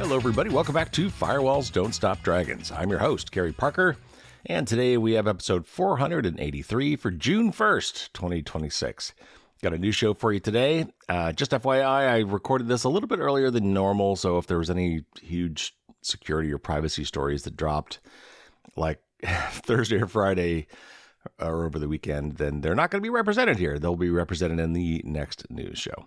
Hello, everybody. Welcome back to Firewalls Don't Stop Dragons. I'm your host, Gary Parker, and today we have episode 483 for June 1st, 2026. Got a new show for you today. Just FYI, I recorded this a little bit earlier than normal, so if there was any huge security or privacy stories that dropped, like Thursday or Friday or over the weekend, then they're not going to be represented here. They'll be represented in the next news show.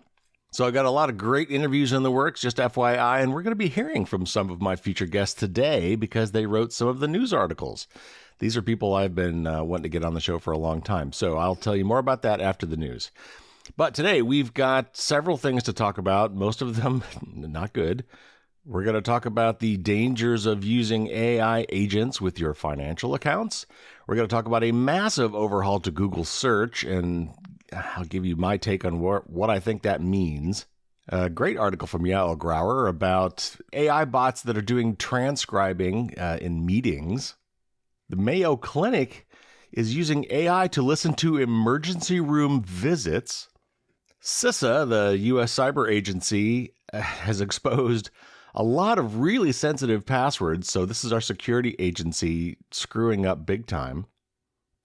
So I got a lot of great interviews in the works, just FYI, and we're going to be hearing from some of my featured guests today because they wrote some of the news articles. These are people I've been wanting to get on the show for a long time, so I'll tell you more about that after the news. But today we've got several things to talk about, most of them not good. We're going to talk about the dangers of using AI agents with your financial accounts. We're going to talk about a massive overhaul to Google search, and I'll give you my take on what I think that means. A great article from Yael Grauer about AI bots that are doing transcribing in meetings. The Mayo Clinic is using AI to listen to emergency room visits. CISA, the U.S. cyber agency, has exposed a lot of really sensitive passwords, so this is our security agency screwing up big time.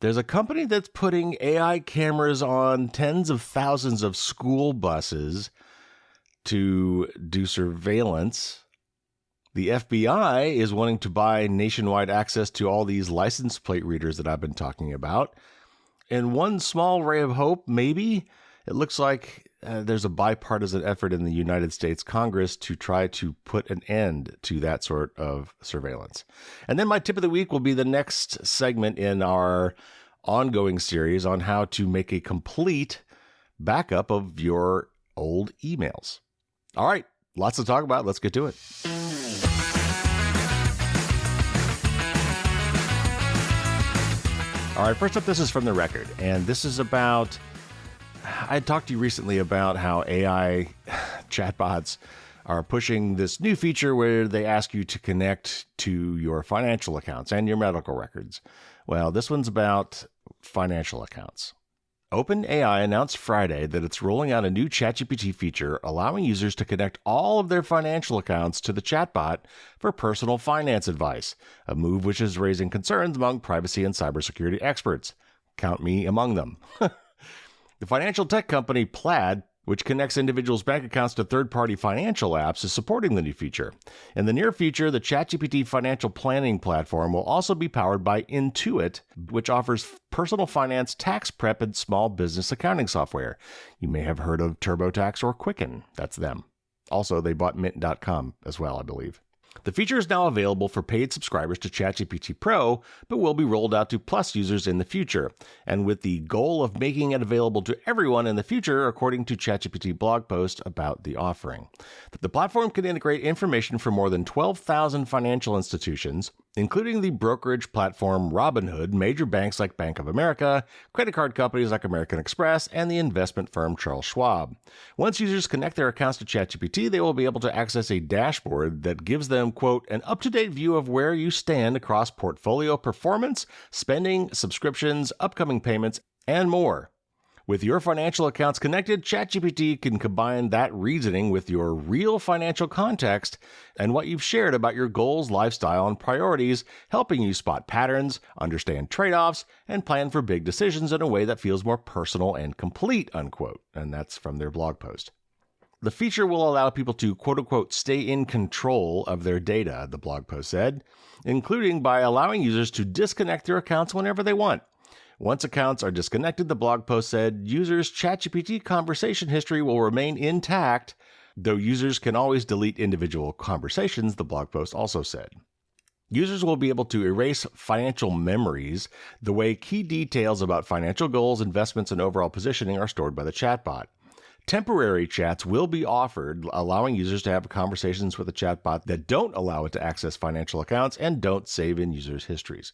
There's a company that's putting AI cameras on tens of thousands of school buses to do surveillance. The FBI is wanting to buy nationwide access to all these license plate readers that I've been talking about. And one small ray of hope, maybe, it looks like there's a bipartisan effort in the United States Congress to try to put an end to that sort of surveillance. And then my tip of the week will be the next segment in our ongoing series on how to make a complete backup of your old emails. All right, lots to talk about. Let's get to it. All right, first up, this is from The Record, and this is about... I talked to you recently about how AI chatbots are pushing this new feature where they ask you to connect to your financial accounts and your medical records. Well, this one's about financial accounts. OpenAI announced Friday that it's rolling out a new ChatGPT feature allowing users to connect all of their financial accounts to the chatbot for personal finance advice, a move which is raising concerns among privacy and cybersecurity experts. Count me among them. The financial tech company Plaid, which connects individuals' bank accounts to third-party financial apps, is supporting the new feature. In the near future, the ChatGPT financial planning platform will also be powered by Intuit, which offers personal finance, tax prep, and small business accounting software. You may have heard of TurboTax or Quicken. That's them. Also, they bought Mint.com as well, I believe. The feature is now available for paid subscribers to ChatGPT Pro, but will be rolled out to Plus users in the future, and with the goal of making it available to everyone in the future, according to ChatGPT blog post about the offering. The platform can integrate information from more than 12,000 financial institutions, including the brokerage platform Robinhood, major banks like Bank of America, credit card companies like American Express, and the investment firm Charles Schwab. Once users connect their accounts to ChatGPT, they will be able to access a dashboard that gives them, quote, an up-to-date view of where you stand across portfolio performance, spending, subscriptions, upcoming payments, and more. With your financial accounts connected, ChatGPT can combine that reasoning with your real financial context and what you've shared about your goals, lifestyle, and priorities, helping you spot patterns, understand trade-offs, and plan for big decisions in a way that feels more personal and complete, unquote. And that's from their blog post. The feature will allow people to, quote-unquote, stay in control of their data, the blog post said, including by allowing users to disconnect their accounts whenever they want. Once accounts are disconnected, the blog post said, users' ChatGPT conversation history will remain intact, though users can always delete individual conversations, the blog post also said. Users will be able to erase financial memories the way key details about financial goals, investments, and overall positioning are stored by the chatbot. Temporary chats will be offered, allowing users to have conversations with a chatbot that don't allow it to access financial accounts and don't save in users' histories.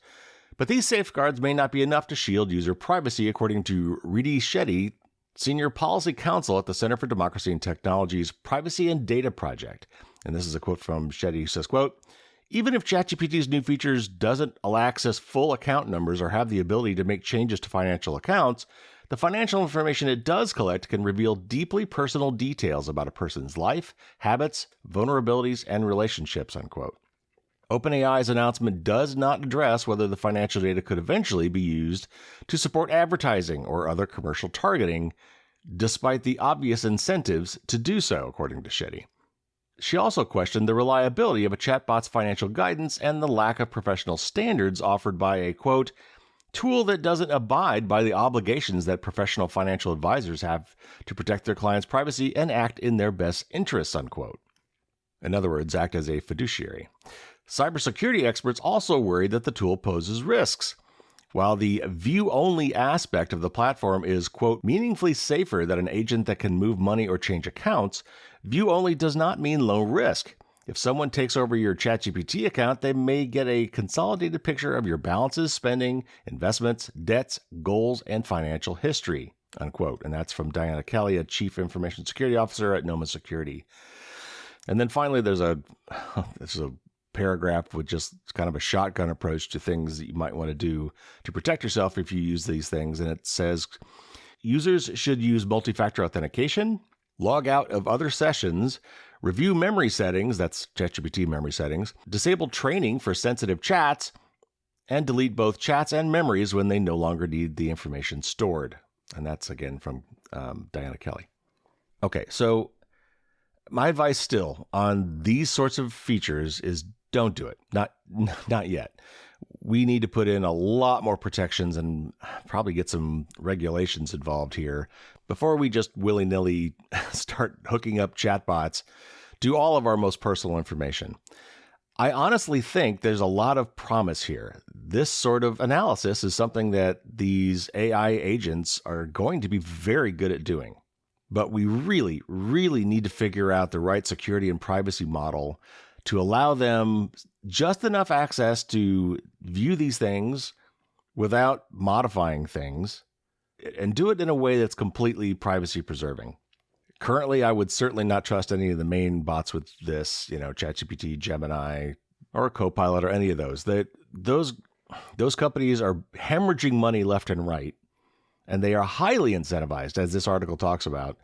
But these safeguards may not be enough to shield user privacy, according to Riddhi Shetty, Senior Policy Counsel at the Center for Democracy and Technology's Privacy and Data Project. And this is a quote from Shetty, who says, quote, Even if ChatGPT's new features doesn't allow access full account numbers or have the ability to make changes to financial accounts, the financial information it does collect can reveal deeply personal details about a person's life, habits, vulnerabilities, and relationships, unquote. OpenAI's announcement does not address whether the financial data could eventually be used to support advertising or other commercial targeting, despite the obvious incentives to do so, according to Shetty. She also questioned the reliability of a chatbot's financial guidance and the lack of professional standards offered by a, quote, tool that doesn't abide by the obligations that professional financial advisors have to protect their clients' privacy and act in their best interests, unquote. In other words, act as a fiduciary. Cybersecurity experts also worry that the tool poses risks. While the view-only aspect of the platform is, quote, meaningfully safer than an agent that can move money or change accounts, view-only does not mean low risk. If someone takes over your ChatGPT account, they may get a consolidated picture of your balances, spending, investments, debts, goals, and financial history, unquote. And that's from Diana Kelly, a Chief Information Security Officer at Noma Security. And then finally, this is a paragraph with just kind of a shotgun approach to things that you might want to do to protect yourself if you use these things. And it says, users should use multi-factor authentication, log out of other sessions, review memory settings, that's ChatGPT memory settings, disable training for sensitive chats, and delete both chats and memories when they no longer need the information stored. And that's, again, from Diana Kelly. Okay, so my advice still on these sorts of features is don't do it. Not yet. We need to put in a lot more protections and probably get some regulations involved here before we just willy-nilly start hooking up chatbots to all of our most personal information. I honestly think there's a lot of promise here. This sort of analysis is something that these AI agents are going to be very good at doing. But we really, really need to figure out the right security and privacy model to allow them just enough access to view these things without modifying things and do it in a way that's completely privacy preserving. Currently, I would certainly not trust any of the main bots with this, ChatGPT, Gemini, or Copilot, or any of those. Those companies are hemorrhaging money left and right, and they are highly incentivized, as this article talks about,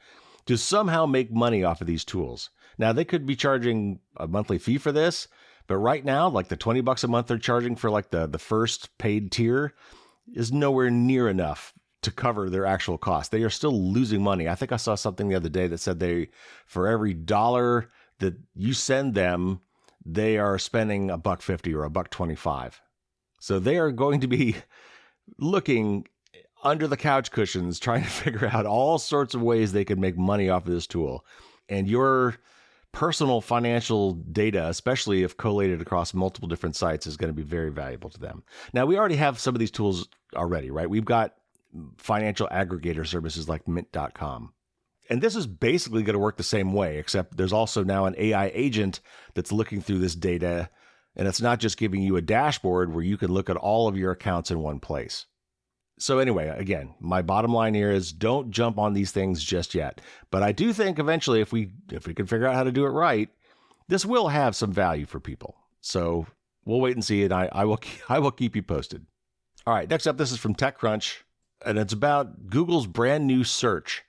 to somehow make money off of these tools. Now, they could be charging a monthly fee for this, but right now, like the $20 a month they're charging for like the first paid tier is nowhere near enough to cover their actual cost. They are still losing money. I think I saw something the other day that said for every $1 that you send them, they are spending $1.50 or $1.25. So they are going to be looking under the couch cushions, trying to figure out all sorts of ways they can make money off of this tool. And your personal financial data, especially if collated across multiple different sites, is going to be very valuable to them. Now, we already have some of these tools already, right? We've got financial aggregator services like mint.com. And this is basically going to work the same way, except there's also now an AI agent that's looking through this data, and it's not just giving you a dashboard where you can look at all of your accounts in one place. So anyway, again, my bottom line here is don't jump on these things just yet. But I do think eventually, if we can figure out how to do it right, this will have some value for people. So we'll wait and see, and I will keep you posted. All right, next up, this is from TechCrunch, and it's about Google's brand new search,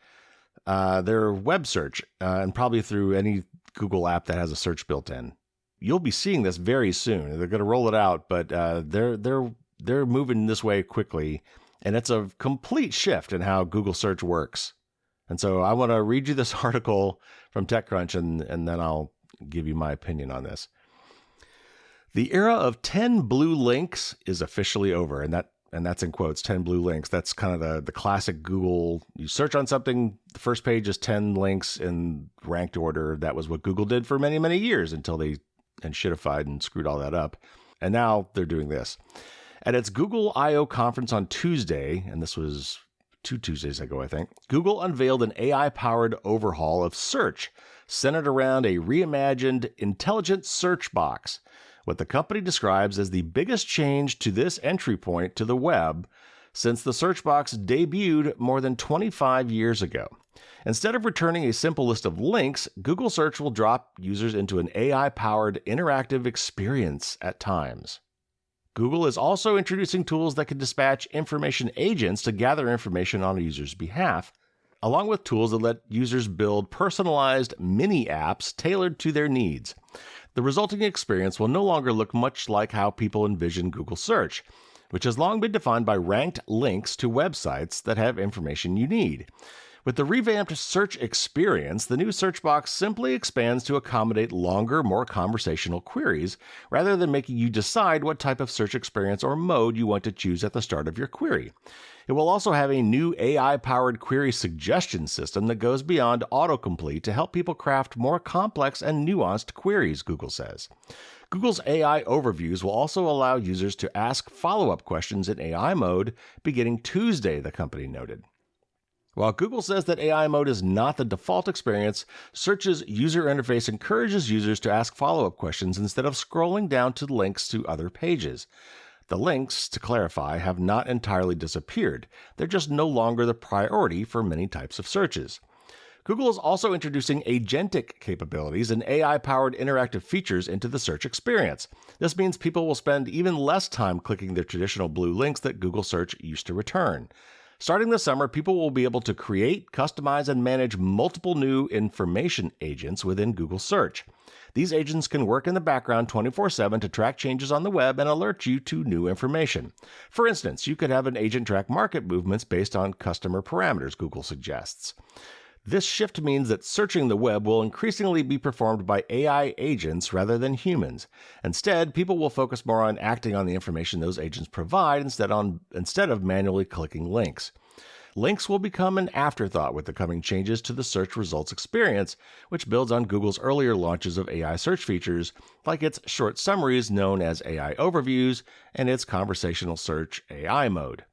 their web search, and probably through any Google app that has a search built in. You'll be seeing this very soon. They're going to roll it out, but they're moving this way quickly. And it's a complete shift in how Google search works. And so I want to read you this article from TechCrunch, and then I'll give you my opinion on this. The era of 10 blue links is officially over. And that's in quotes, 10 blue links. That's kind of the classic Google. You search on something, the first page is 10 links in ranked order. That was what Google did for many, many years until they shitified and screwed all that up. And now they're doing this. At its Google I/O conference on Tuesday, and this was 2 Tuesdays ago, I think, Google unveiled an AI-powered overhaul of search centered around a reimagined intelligent search box, what the company describes as the biggest change to this entry point to the web since the search box debuted more than 25 years ago. Instead of returning a simple list of links, Google Search will drop users into an AI-powered interactive experience at times. Google is also introducing tools that can dispatch information agents to gather information on a user's behalf, along with tools that let users build personalized mini apps tailored to their needs. The resulting experience will no longer look much like how people envision Google Search, which has long been defined by ranked links to websites that have information you need. With the revamped search experience, the new search box simply expands to accommodate longer, more conversational queries, rather than making you decide what type of search experience or mode you want to choose at the start of your query. It will also have a new AI-powered query suggestion system that goes beyond autocomplete to help people craft more complex and nuanced queries, Google says. Google's AI overviews will also allow users to ask follow-up questions in AI mode beginning Tuesday, the company noted. While Google says that AI mode is not the default experience, Search's user interface encourages users to ask follow-up questions instead of scrolling down to links to other pages. The links, to clarify, have not entirely disappeared. They're just no longer the priority for many types of searches. Google is also introducing agentic capabilities and AI-powered interactive features into the search experience. This means people will spend even less time clicking the traditional blue links that Google Search used to return. Starting this summer, people will be able to create, customize, and manage multiple new information agents within Google Search. These agents can work in the background 24/7 to track changes on the web and alert you to new information. For instance, you could have an agent track market movements based on customer parameters, Google suggests. This shift means that searching the web will increasingly be performed by AI agents rather than humans. Instead, people will focus more on acting on the information those agents provide instead of manually clicking links. Links will become an afterthought with the coming changes to the search results experience, which builds on Google's earlier launches of AI search features, like its short summaries known as AI overviews and its conversational search AI mode.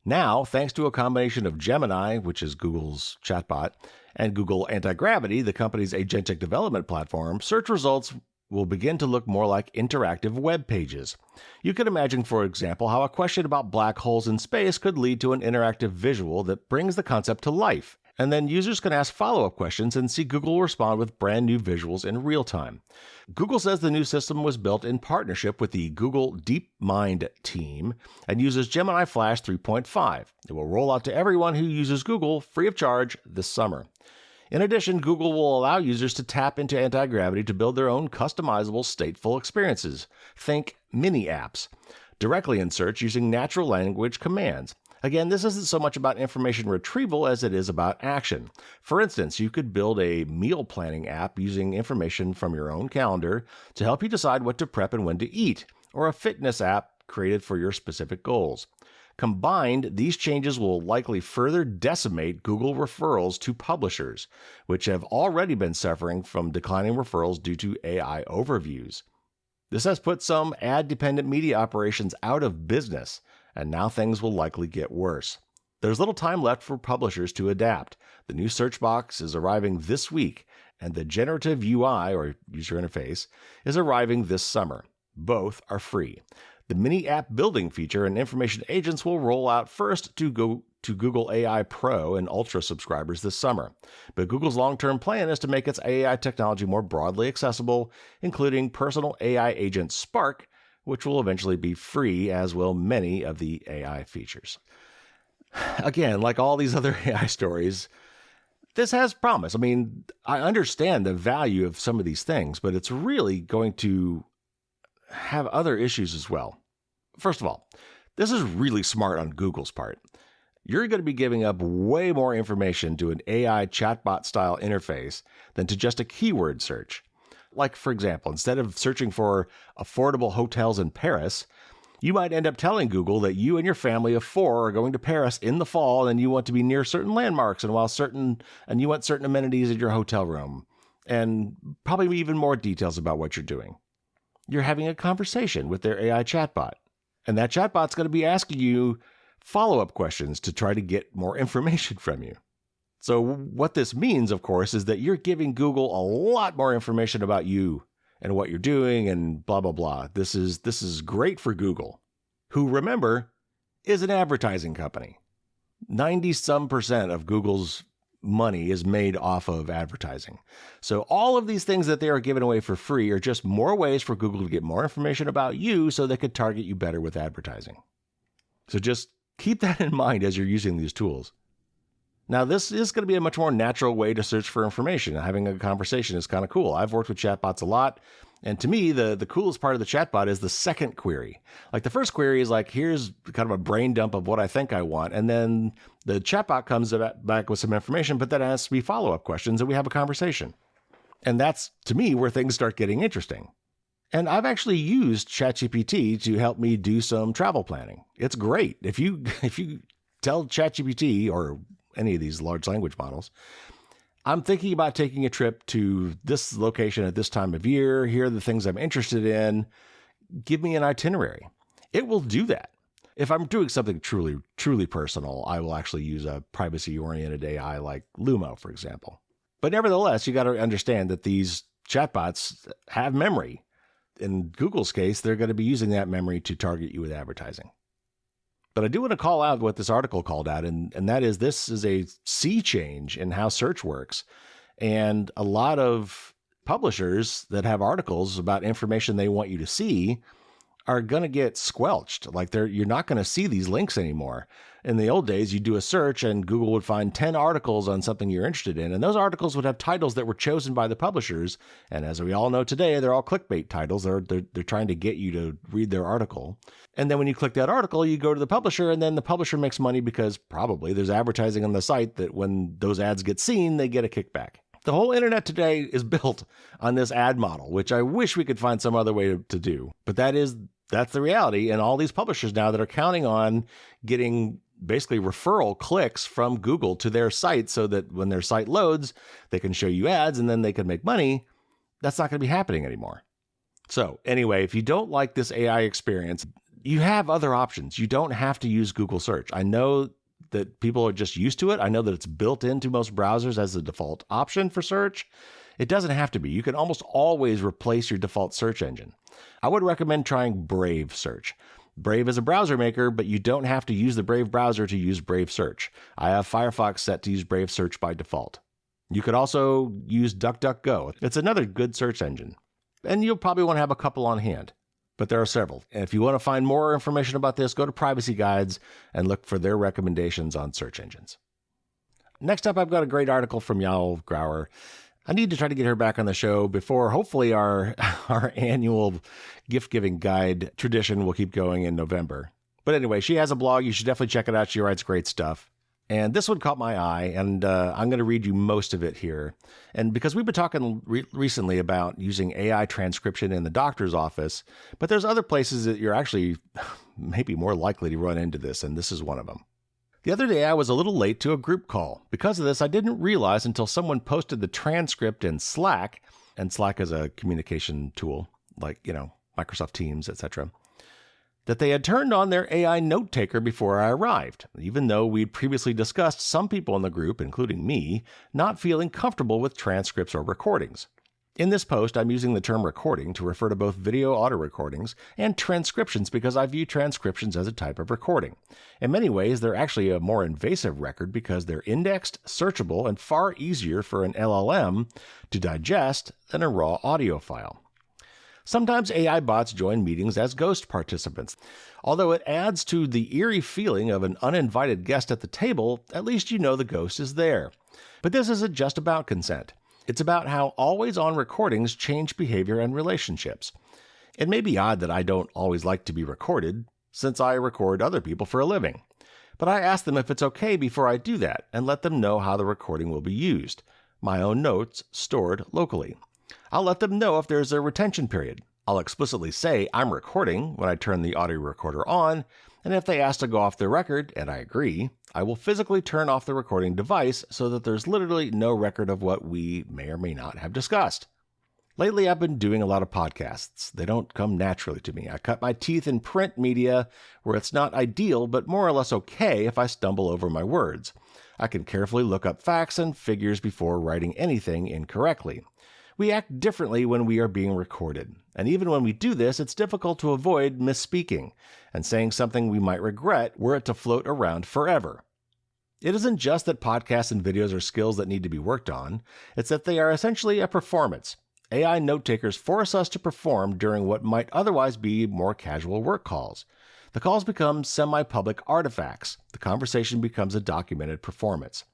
Now, thanks to a combination of Gemini, which is Google's chatbot, and Google Antigravity, the company's agentic development platform, search results will begin to look more like interactive web pages. You could imagine, for example, how a question about black holes in space could lead to an interactive visual that brings the concept to life, and then users can ask follow-up questions and see Google respond with brand new visuals in real time. Google says the new system was built in partnership with the Google DeepMind team and uses Gemini Flash 3.5. It will roll out to everyone who uses Google free of charge this summer. In addition, Google will allow users to tap into Antigravity to build their own customizable stateful experiences. Think mini apps, directly in search using natural language commands. Again, this isn't so much about information retrieval as it is about action. For instance, you could build a meal planning app using information from your own calendar to help you decide what to prep and when to eat, or a fitness app created for your specific goals. Combined, these changes will likely further decimate Google referrals to publishers, which have already been suffering from declining referrals due to AI overviews. This has put some ad-dependent media operations out of business, and now things will likely get worse. There's little time left for publishers to adapt. The new search box is arriving this week, and the generative UI, or user interface, is arriving this summer. Both are free. The mini app building feature and information agents will roll out first to Google AI Pro and Ultra subscribers this summer. But Google's long-term plan is to make its AI technology more broadly accessible, including personal AI agent Spark, which will eventually be free, as will many of the AI features. Again, like all these other AI stories, this has promise. I mean, I understand the value of some of these things, but it's really going to have other issues as well. First of all, this is really smart on Google's part. You're going to be giving up way more information to an AI chatbot style interface than to just a keyword search. Like, for example, instead of searching for affordable hotels in Paris, you might end up telling Google that you and your family of 4 are going to Paris in the fall and you want to be near certain landmarks and you want certain amenities in your hotel room, and probably even more details about what you're doing. You're having a conversation with their AI chatbot, and that chatbot's going to be asking you follow-up questions to try to get more information from you. So what this means, of course, is that you're giving Google a lot more information about you and what you're doing and blah, blah, blah. This is great for Google, who, remember, is an advertising company. 90-some% of Google's money is made off of advertising. So all of these things that they are giving away for free are just more ways for Google to get more information about you so they could target you better with advertising. So just keep that in mind as you're using these tools. Now, this is going to be a much more natural way to search for information. Having a conversation is kind of cool. I've worked with chatbots a lot. And to me, the coolest part of the chatbot is the second query. Like the first query is like, here's kind of a brain dump of what I think I want. And then the chatbot comes back with some information, but then asks me follow-up questions and we have a conversation. And that's, to me, where things start getting interesting. And I've actually used ChatGPT to help me do some travel planning. It's great. If you tell ChatGPT or any of these large language models, I'm thinking about taking a trip to this location at this time of year. Here are the things I'm interested in. Give me an itinerary. It will do that. If I'm doing something truly, truly personal, I will actually use a privacy-oriented AI like Lumo, for example. But nevertheless, you got to understand that these chatbots have memory. In Google's case, they're going to be using that memory to target you with advertising. But I do want to call out what this article called out, and that is this is a sea change in how search works. And a lot of publishers that have articles about information they want you to see are going to get squelched. Like you're not going to see these links anymore. In the old days, you do a search and Google would find 10 articles on something you're interested in. And those articles would have titles that were chosen by the publishers. And as we all know today, they're all clickbait titles. They're trying to get you to read their article. And then when you click that article, you go to the publisher and then the publisher makes money because probably there's advertising on the site that when those ads get seen, they get a kickback. The whole internet today is built on this ad model, which I wish we could find some other way to do. But that's the reality. And all these publishers now that are counting on getting basically referral clicks from Google to their site so that when their site loads, they can show you ads and then they can make money. That's not going to be happening anymore. So anyway, if you don't like this AI experience, you have other options. You don't have to use Google search. I know that people are just used to it. I know that it's built into most browsers as the default option for search. It doesn't have to be. You can almost always replace your default search engine. I would recommend trying Brave Search. Brave is a browser maker, but you don't have to use the Brave browser to use Brave Search. I have Firefox set to use Brave Search by default. You could also use DuckDuckGo. It's another good search engine. And you'll probably want to have a couple on hand. But there are several. And if you want to find more information about this, go to Privacy Guides and look for their recommendations on search engines. Next up, I've got a great article from Yael Grauer. I need to try to get her back on the show before hopefully our annual gift-giving guide tradition will keep going in November. But anyway, she has a blog. You should definitely check it out. She writes great stuff. And this one caught my eye, and I'm going to read you most of it here. And because we've been talking recently about using AI transcription in the doctor's office, but there's other places that you're actually maybe more likely to run into this, and this is one of them. The other day, I was a little late to a group call. Because of this, I didn't realize until someone posted the transcript in Slack, and Slack is a communication tool, like, Microsoft Teams, etc., that they had turned on their AI note taker before I arrived, even though we'd previously discussed some people in the group, including me, not feeling comfortable with transcripts or recordings. In this post, I'm using the term recording to refer to both video audio recordings and transcriptions because I view transcriptions as a type of recording. In many ways, they're actually a more invasive record because they're indexed, searchable, and far easier for an LLM to digest than a raw audio file. Sometimes AI bots join meetings as ghost participants. Although it adds to the eerie feeling of an uninvited guest at the table, at least you know the ghost is there. But this isn't just about consent. It's about how always-on recordings change behavior and relationships. It may be odd that I don't always like to be recorded, since I record other people for a living. But I ask them if it's okay before I do that, and let them know how the recording will be used. My own notes stored locally. I'll let them know if there's a retention period. I'll explicitly say I'm recording when I turn the audio recorder on, and if they ask to go off the record, and I agree, I will physically turn off the recording device so that there's literally no record of what we may or may not have discussed. Lately, I've been doing a lot of podcasts. They don't come naturally to me. I cut my teeth in print media where it's not ideal, but more or less okay if I stumble over my words. I can carefully look up facts and figures before writing anything incorrectly. We act differently when we are being recorded. And even when we do this, it's difficult to avoid misspeaking and saying something we might regret were it to float around forever. It isn't just that podcasts and videos are skills that need to be worked on, it's that they are essentially a performance. AI note takers force us to perform during what might otherwise be more casual work calls. The calls become semi-public artifacts. The conversation becomes a documented performance.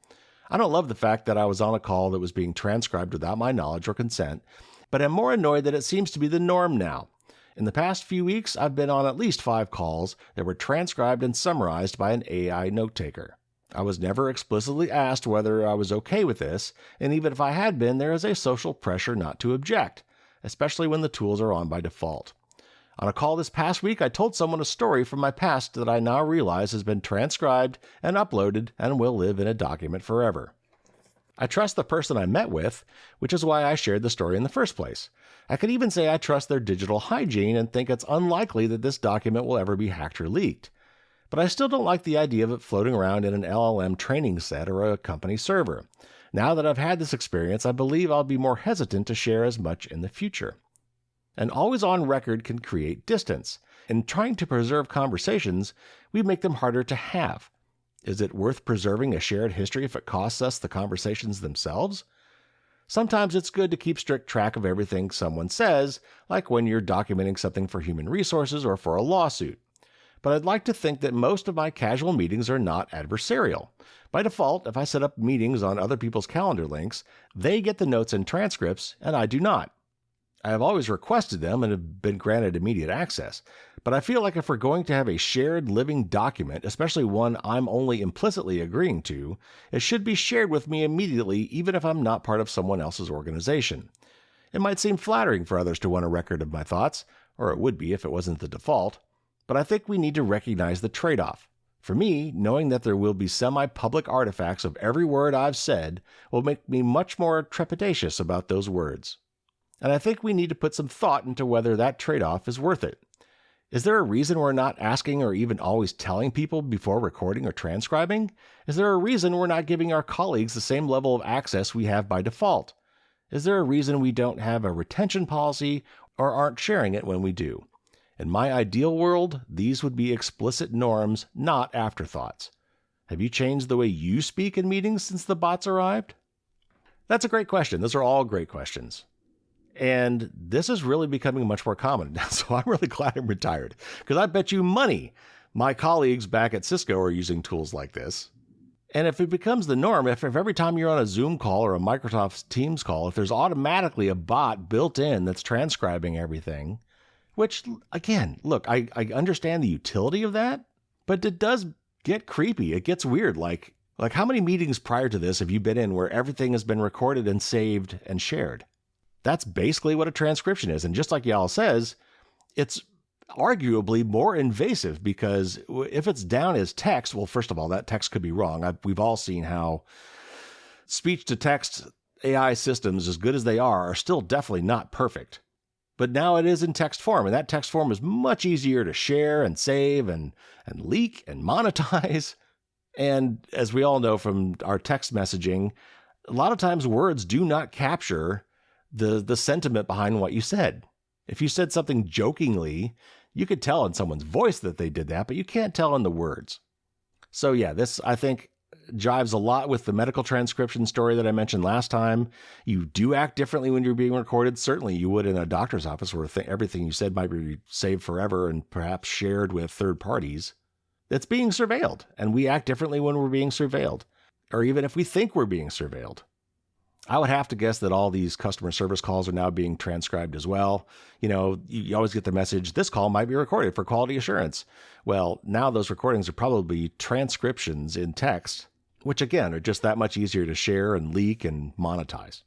I don't love the fact that I was on a call that was being transcribed without my knowledge or consent, but I'm more annoyed that it seems to be the norm now. In the past few weeks, I've been on at least 5 calls that were transcribed and summarized by an AI note taker. I was never explicitly asked whether I was okay with this, and even if I had been, there is a social pressure not to object, especially when the tools are on by default. On a call this past week, I told someone a story from my past that I now realize has been transcribed and uploaded and will live in a document forever. I trust the person I met with, which is why I shared the story in the first place. I could even say I trust their digital hygiene and think it's unlikely that this document will ever be hacked or leaked. But I still don't like the idea of it floating around in an LLM training set or a company server. Now that I've had this experience, I believe I'll be more hesitant to share as much in the future. An always-on record can create distance. In trying to preserve conversations, we make them harder to have. Is it worth preserving a shared history if it costs us the conversations themselves? Sometimes it's good to keep strict track of everything someone says, like when you're documenting something for human resources or for a lawsuit. But I'd like to think that most of my casual meetings are not adversarial. By default, if I set up meetings on other people's calendar links, they get the notes and transcripts, and I do not. I have always requested them and have been granted immediate access, but I feel like if we're going to have a shared living document, especially one I'm only implicitly agreeing to, it should be shared with me immediately even if I'm not part of someone else's organization. It might seem flattering for others to want a record of my thoughts, or it would be if it wasn't the default, but I think we need to recognize the trade-off. For me, knowing that there will be semi-public artifacts of every word I've said will make me much more trepidatious about those words. And I think we need to put some thought into whether that trade-off is worth it. Is there a reason we're not asking or even always telling people before recording or transcribing? Is there a reason we're not giving our colleagues the same level of access we have by default? Is there a reason we don't have a retention policy or aren't sharing it when we do? In my ideal world, these would be explicit norms, not afterthoughts. Have you changed the way you speak in meetings since the bots arrived? That's a great question. Those are all great questions. And this is really becoming much more common now, so I'm really glad I'm retired, because I bet you money my colleagues back at Cisco are using tools like this. And if it becomes the norm, if every time you're on a Zoom call or a Microsoft Teams call, if there's automatically a bot built in that's transcribing everything, which, again, look, I understand the utility of that, but it does get creepy. It gets weird. Like how many meetings prior to this have you been in where everything has been recorded and saved and shared? That's basically what a transcription is. And just like Yal says, it's arguably more invasive because if it's down as text, well, first of all, that text could be wrong. We've all seen how speech-to-text AI systems, as good as they are still definitely not perfect. But now it is in text form, and that text form is much easier to share and save and leak and monetize. And as we all know from our text messaging, a lot of times words do not capture the sentiment behind what you said. If you said something jokingly, you could tell in someone's voice that they did that, but you can't tell in the words. So yeah, this, I think, jives a lot with the medical transcription story that I mentioned last time. You do act differently when you're being recorded. Certainly you would in a doctor's office where everything you said might be saved forever and perhaps shared with third parties. It's being surveilled, and we act differently when we're being surveilled, or even if we think we're being surveilled. I would have to guess that all these customer service calls are now being transcribed as well. You know, you always get the message, this call might be recorded for quality assurance. Well, now those recordings are probably transcriptions in text, which again are just that much easier to share and leak and monetize.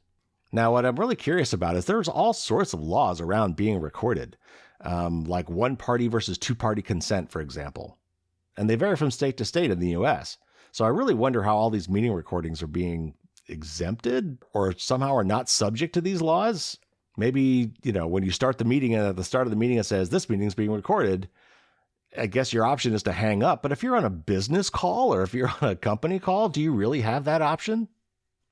Now, what I'm really curious about is there's all sorts of laws around being recorded, like one-party versus two-party consent, for example. And they vary from state to state in the US. So I really wonder how all these meeting recordings are being exempted or somehow are not subject to these laws. Maybe, when you start the meeting and at the start of the meeting it says this meeting is being recorded, I guess your option is to hang up. But if you're on a business call or if you're on a company call, do you really have that option?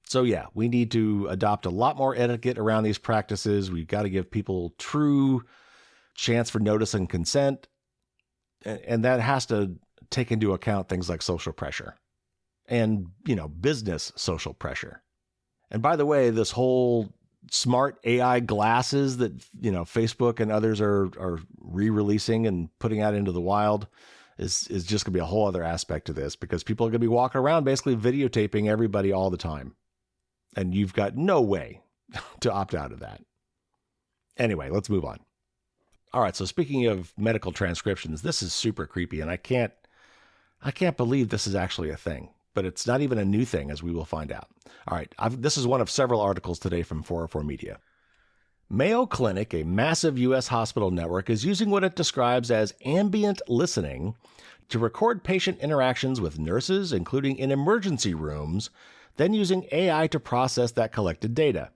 So yeah, we need to adopt a lot more etiquette around these practices. We've got to give people true chance for notice and consent. And that has to take into account things like social pressure. and, business social pressure. And by the way, this whole smart AI glasses that, Facebook and others are re-releasing and putting out into the wild is just going to be a whole other aspect to this, because people are going to be walking around basically videotaping everybody all the time. And you've got no way to opt out of that. Anyway, let's move on. All right, so speaking of medical transcriptions, this is super creepy, and I can't believe this is actually a thing. But it's not even a new thing, as we will find out. All right, this is one of several articles today from 404 Media. Mayo Clinic, a massive U.S. hospital network, is using what it describes as ambient listening to record patient interactions with nurses, including in emergency rooms, then using AI to process that collected data.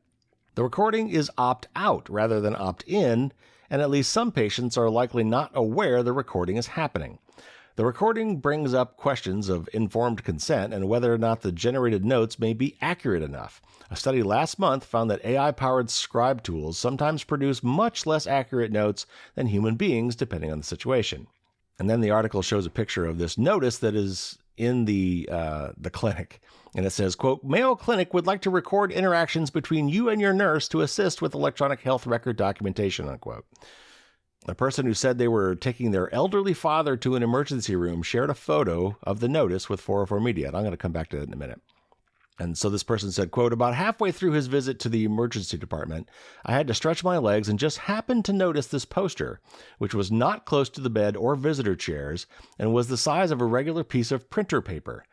The recording is opt-out rather than opt-in, and at least some patients are likely not aware the recording is happening. The recording brings up questions of informed consent and whether or not the generated notes may be accurate enough. A study last month found that AI-powered scribe tools sometimes produce much less accurate notes than human beings, depending on the situation. And then the article shows a picture of this notice that is in the clinic. And it says, quote, Mayo Clinic would like to record interactions between you and your nurse to assist with electronic health record documentation, unquote. A person who said they were taking their elderly father to an emergency room shared a photo of the notice with 404 Media. And I'm going to come back to that in a minute. And so this person said, quote, about halfway through his visit to the emergency department, I had to stretch my legs and just happened to notice this poster, which was not close to the bed or visitor chairs and was the size of a regular piece of printer paper.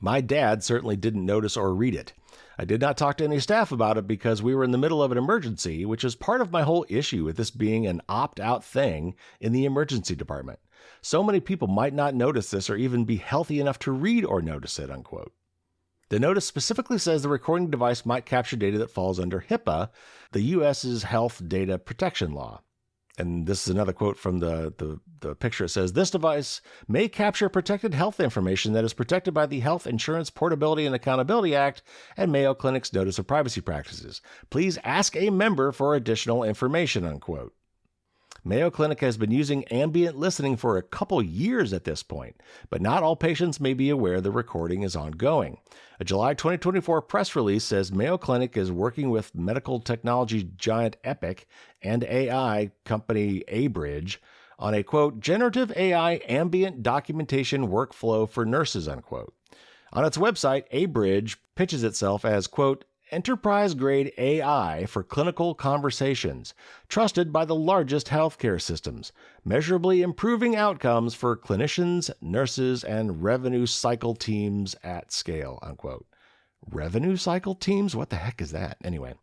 My dad certainly didn't notice or read it. I did not talk to any staff about it because we were in the middle of an emergency, which is part of my whole issue with this being an opt-out thing in the emergency department. So many people might not notice this or even be healthy enough to read or notice it, unquote. The notice specifically says the recording device might capture data that falls under HIPAA, the U.S.'s health data protection law. And this is another quote from the picture. It says, this device may capture protected health information that is protected by the Health Insurance Portability and Accountability Act and Mayo Clinic's Notice of Privacy Practices. Please ask a member for additional information, unquote. Mayo Clinic has been using ambient listening for a couple years at this point, but not all patients may be aware the recording is ongoing. A July 2024 press release says Mayo Clinic is working with medical technology giant Epic and AI company ABridge on a, quote, generative AI ambient documentation workflow for nurses, unquote. On its website, ABridge pitches itself as, quote, enterprise-grade AI for clinical conversations, trusted by the largest healthcare systems, measurably improving outcomes for clinicians, nurses, and revenue cycle teams at scale, unquote. Revenue cycle teams? What the heck is that? Anyway.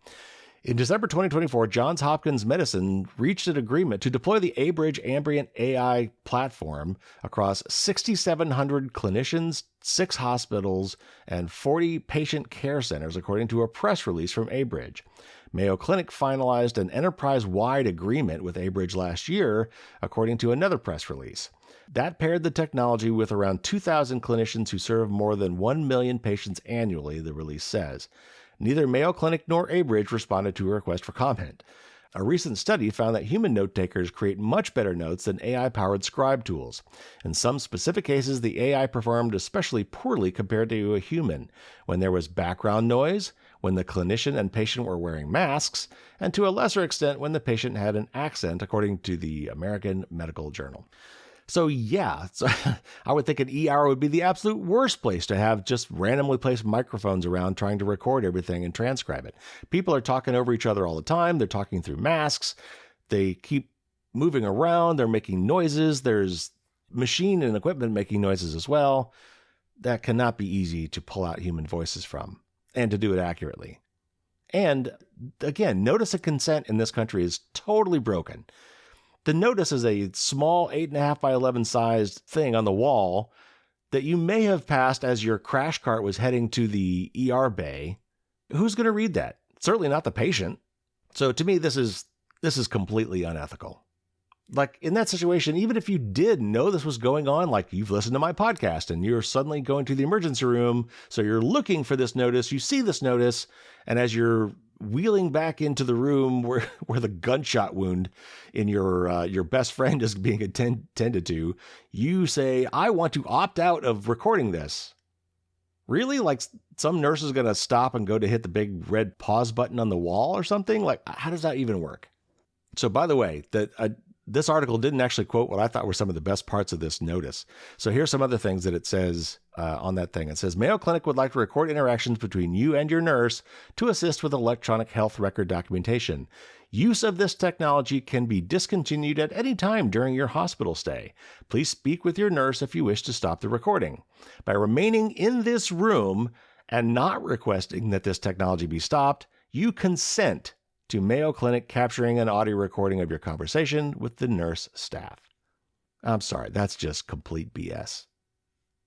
In December 2024, Johns Hopkins Medicine reached an agreement to deploy the ABridge Ambient AI platform across 6,700 clinicians, 6 hospitals, and 40 patient care centers, according to a press release from ABridge. Mayo Clinic finalized an enterprise-wide agreement with ABridge last year, according to another press release. That paired the technology with around 2,000 clinicians who serve more than 1 million patients annually, the release says. Neither Mayo Clinic nor ABridge responded to a request for comment. A recent study found that human note takers create much better notes than AI-powered scribe tools. In some specific cases, the AI performed especially poorly compared to a human, when there was background noise, when the clinician and patient were wearing masks, and to a lesser extent when the patient had an accent, according to the American Medical Journal. So yeah, I would think an ER would be the absolute worst place to have just randomly placed microphones around trying to record everything and transcribe it. People are talking over each other all the time. They're talking through masks. They keep moving around. They're making noises. There's machine and equipment making noises as well. That cannot be easy to pull out human voices from and to do it accurately. And again, notice of consent in this country is totally broken. The notice is a small 8.5 by 11 sized thing on the wall that you may have passed as your crash cart was heading to the ER bay. Who's going to read that? Certainly not the patient. So to me, this is completely unethical. Like in that situation, even if you did know this was going on, like you've listened to my podcast and you're suddenly going to the emergency room, so you're looking for this notice, you see this notice, and as you're wheeling back into the room where the gunshot wound in your best friend is being attended to, you say, I want to opt out of recording this. Really? Like some nurse is going to stop and go to hit the big red pause button on the wall or something? Like, how does that even work? So by the way, this article didn't actually quote what I thought were some of the best parts of this notice. So here's some other things that it says on that thing. It says, Mayo Clinic would like to record interactions between you and your nurse to assist with electronic health record documentation. Use of this technology can be discontinued at any time during your hospital stay. Please speak with your nurse if you wish to stop the recording. By remaining in this room and not requesting that this technology be stopped, you consent to Mayo Clinic capturing an audio recording of your conversation with the nurse staff. I'm sorry, that's just complete BS.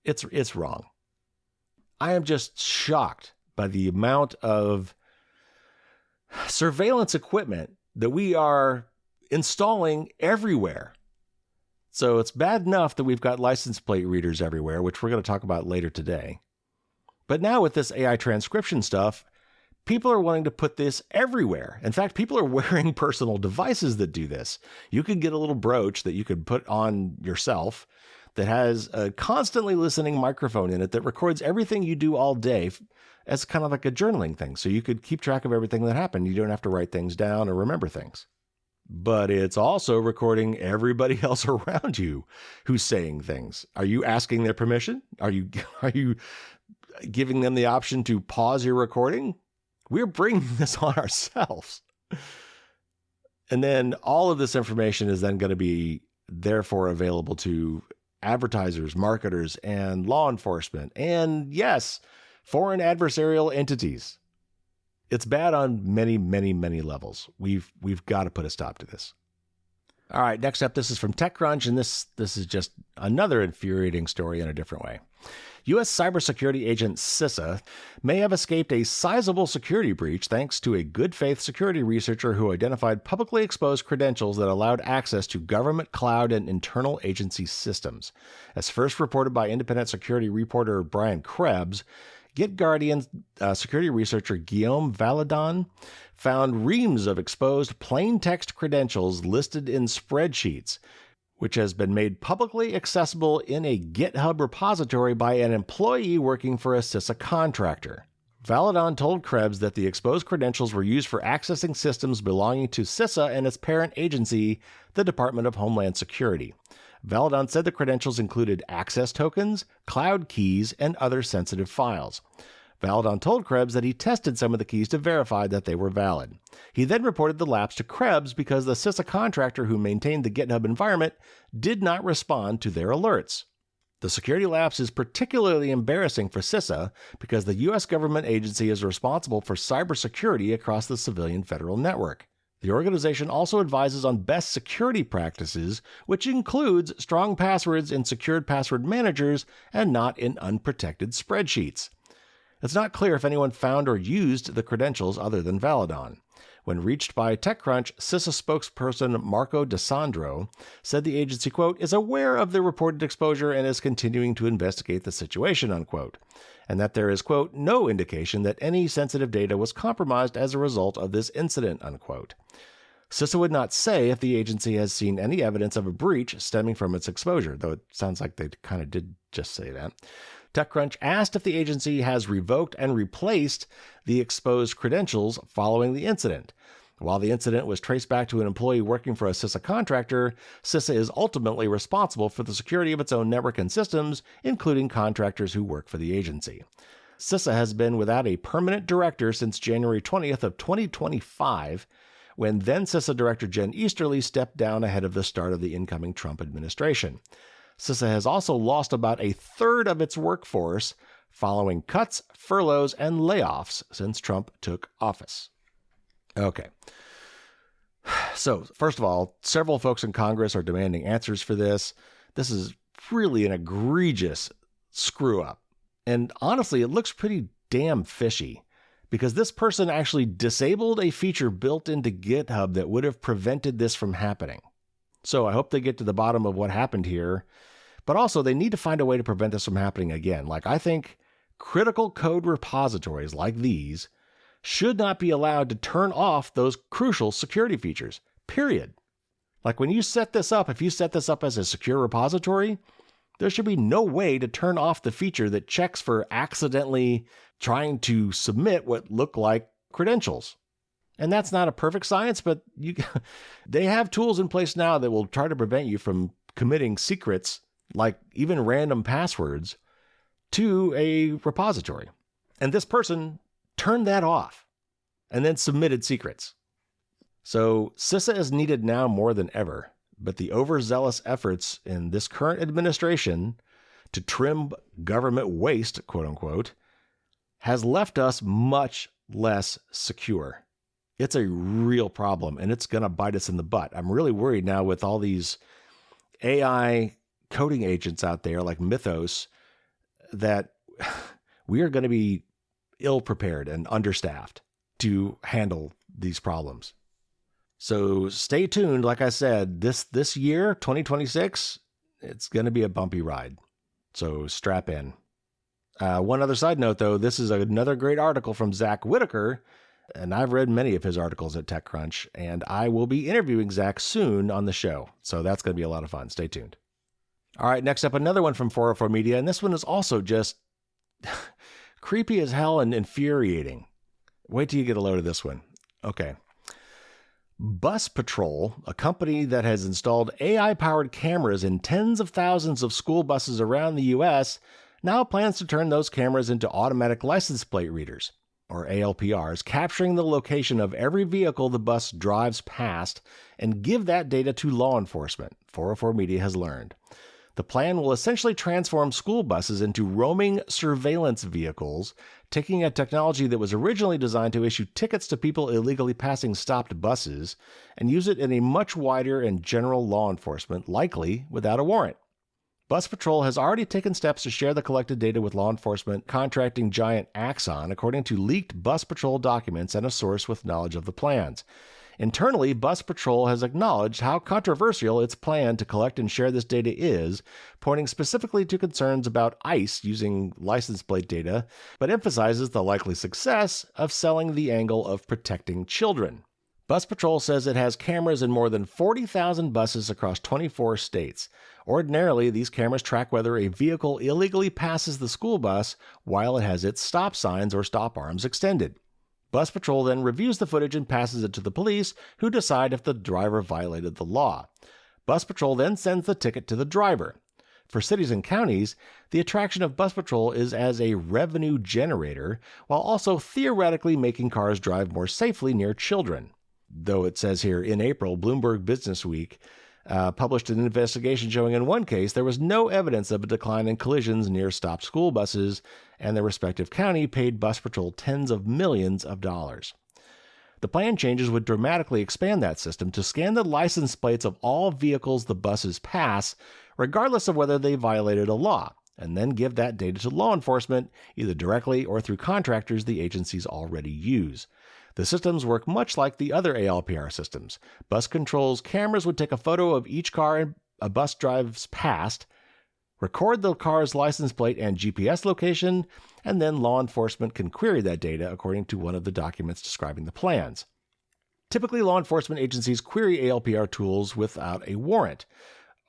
It's wrong. I am just shocked by the amount of surveillance equipment that we are installing everywhere. So it's bad enough that we've got license plate readers everywhere, which we're going to talk about later today. But now with this AI transcription stuff, people are wanting to put this everywhere. In fact, people are wearing personal devices that do this. You could get a little brooch that you could put on yourself that has a constantly listening microphone in it that records everything you do all day as kind of like a journaling thing. So you could keep track of everything that happened. You don't have to write things down or remember things. But it's also recording everybody else around you who's saying things. Are you asking their permission? Are you giving them the option to pause your recording? We're bringing this on ourselves. And then all of this information is then going to be therefore available to advertisers, marketers, and law enforcement. And yes, foreign adversarial entities. It's bad on many, many, many levels. We've got to put a stop to this. All right, next up, this is from TechCrunch, and this is just another infuriating story in a different way. U.S. cybersecurity agent CISA may have escaped a sizable security breach thanks to a good faith security researcher who identified publicly exposed credentials that allowed access to government cloud and internal agency systems. As first reported by independent security reporter Brian Krebs, GitGuardian security researcher Guillaume Valadon found reams of exposed plain text credentials listed in spreadsheets, which has been made publicly accessible in a GitHub repository by an employee working for a CISA contractor. Valadon told Krebs that the exposed credentials were used for accessing systems belonging to CISA and its parent agency, the Department of Homeland Security. Valadon said the credentials included access tokens, cloud keys, and other sensitive files. Valadon told Krebs that he tested some of the keys to verify that they were valid. He then reported the lapse to Krebs because the CISA contractor who maintained the GitHub environment did not respond to their alerts. The security lapse is particularly embarrassing for CISA because the U.S. government agency is responsible for cybersecurity across the civilian federal network. The organization also advises on best security practices, which includes strong passwords in secured password managers and not in unprotected spreadsheets. It's not clear if anyone found or used the credentials other than Valadon. When reached by TechCrunch, CISA spokesperson Marco DeSandro said the agency, quote, is aware of the reported exposure and is continuing to investigate the situation, unquote, and that there is, quote, no indication that any sensitive data was compromised as a result of this incident, unquote. CISA would not say if the agency has seen any evidence of a breach stemming from its exposure, though it sounds like they kind of did just say that. TechCrunch asked if the agency has revoked and replaced the exposed credentials following the incident. While the incident was traced back to an employee working for a CISA contractor, CISA is ultimately responsible for the security of its own network and systems, including contractors who work for the agency. CISA has been without a permanent director since January 20th of 2025, when then CISA Director Jen Easterly stepped down ahead of the start of the incoming Trump administration. CISA has also lost about a third of its workforce following cuts, furloughs, and layoffs since Trump took office. Okay. So, first of all, several folks in Congress are demanding answers for this. This is really an egregious screw up. And honestly, it looks pretty damn fishy because this person actually disabled a feature built into GitHub that would have prevented this from happening. So I hope they get to the bottom of what happened here. But also, they need to find a way to prevent this from happening again. Like, I think critical code repositories like these should not be allowed to turn off those crucial security features, period. Like, when you set this up, if you set this up as a secure repository, There should be no way to turn off the feature that checks for accidentally trying to submit what look like credentials. And that's not a perfect science, but they have tools in place now that will try to prevent you from committing secrets, like even random passwords, to a repository. And this person turned that off and then submitted secrets. So CISA is needed now more than ever, but the overzealous efforts in this current administration to trim government waste, quote unquote, has left us much less secure. It's a real problem, and it's going to bite us in the butt. I'm really worried now with all these AI coding agents out there like Mythos that we are going to be ill-prepared and understaffed to handle these problems. So stay tuned. Like I said, this year, 2026, it's going to be a bumpy ride. So strap in. One other side note, though, this is another great article from Zach Whitaker, and I've read many of his articles at TechCrunch, and I will be interviewing Zach soon on the show. So that's going to be a lot of fun. Stay tuned. All right, next up, another one from 404 Media, and this one is also just creepy as hell and infuriating. Wait till you get a load of this one. Okay. Bus Patrol, a company that has installed AI-powered cameras in tens of thousands of school buses around the U.S., now plans to turn those cameras into automatic license plate readers, or ALPRs, capturing the location of every vehicle the bus drives past and give that data to law enforcement, 404 Media has learned. The plan will essentially transform school buses into roaming surveillance vehicles, taking a technology that was originally designed to issue tickets to people illegally passing stopped buses and use it in a much wider and general law enforcement, likely without a warrant. Bus Patrol has already taken steps to share the collected data with law enforcement contracting giant Axon, according to leaked Bus Patrol documents and a source with knowledge of the plans. Internally, Bus Patrol has acknowledged how controversial its plan to collect and share this data is, pointing specifically to concerns about ICE using license plate data, but emphasizes the likely success of selling the angle of protecting children. Bus Patrol says it has cameras in more than 40,000 buses across 24 states. Ordinarily, these cameras track whether a vehicle illegally passes the school bus while it has its stop signs or stop arms extended. Bus Patrol then reviews the footage and passes it to the police, who decide if the driver violated the law. Bus Patrol then sends the ticket to the driver. For cities and counties, the attraction of Bus Patrol is as a revenue generator, while also theoretically making cars drive more safely near children. Though it says here, in April, Bloomberg Businessweek published an investigation showing in one case there was no evidence of a decline in collisions near stopped school buses, and the respective county paid Bus Patrol tens of millions of dollars. The plan changes would dramatically expand that system to scan the license plates of all vehicles the buses pass, regardless of whether they violated a law, and then give that data to law enforcement, either directly or through contractors the agencies already use. The systems work much like the other ALPR systems. Bus Control's cameras would take a photo of each car a bus drives past, record the car's license plate and GPS location, and then law enforcement can query that data according to one of the documents describing the plans. Typically, law enforcement agencies query ALPR tools without a warrant.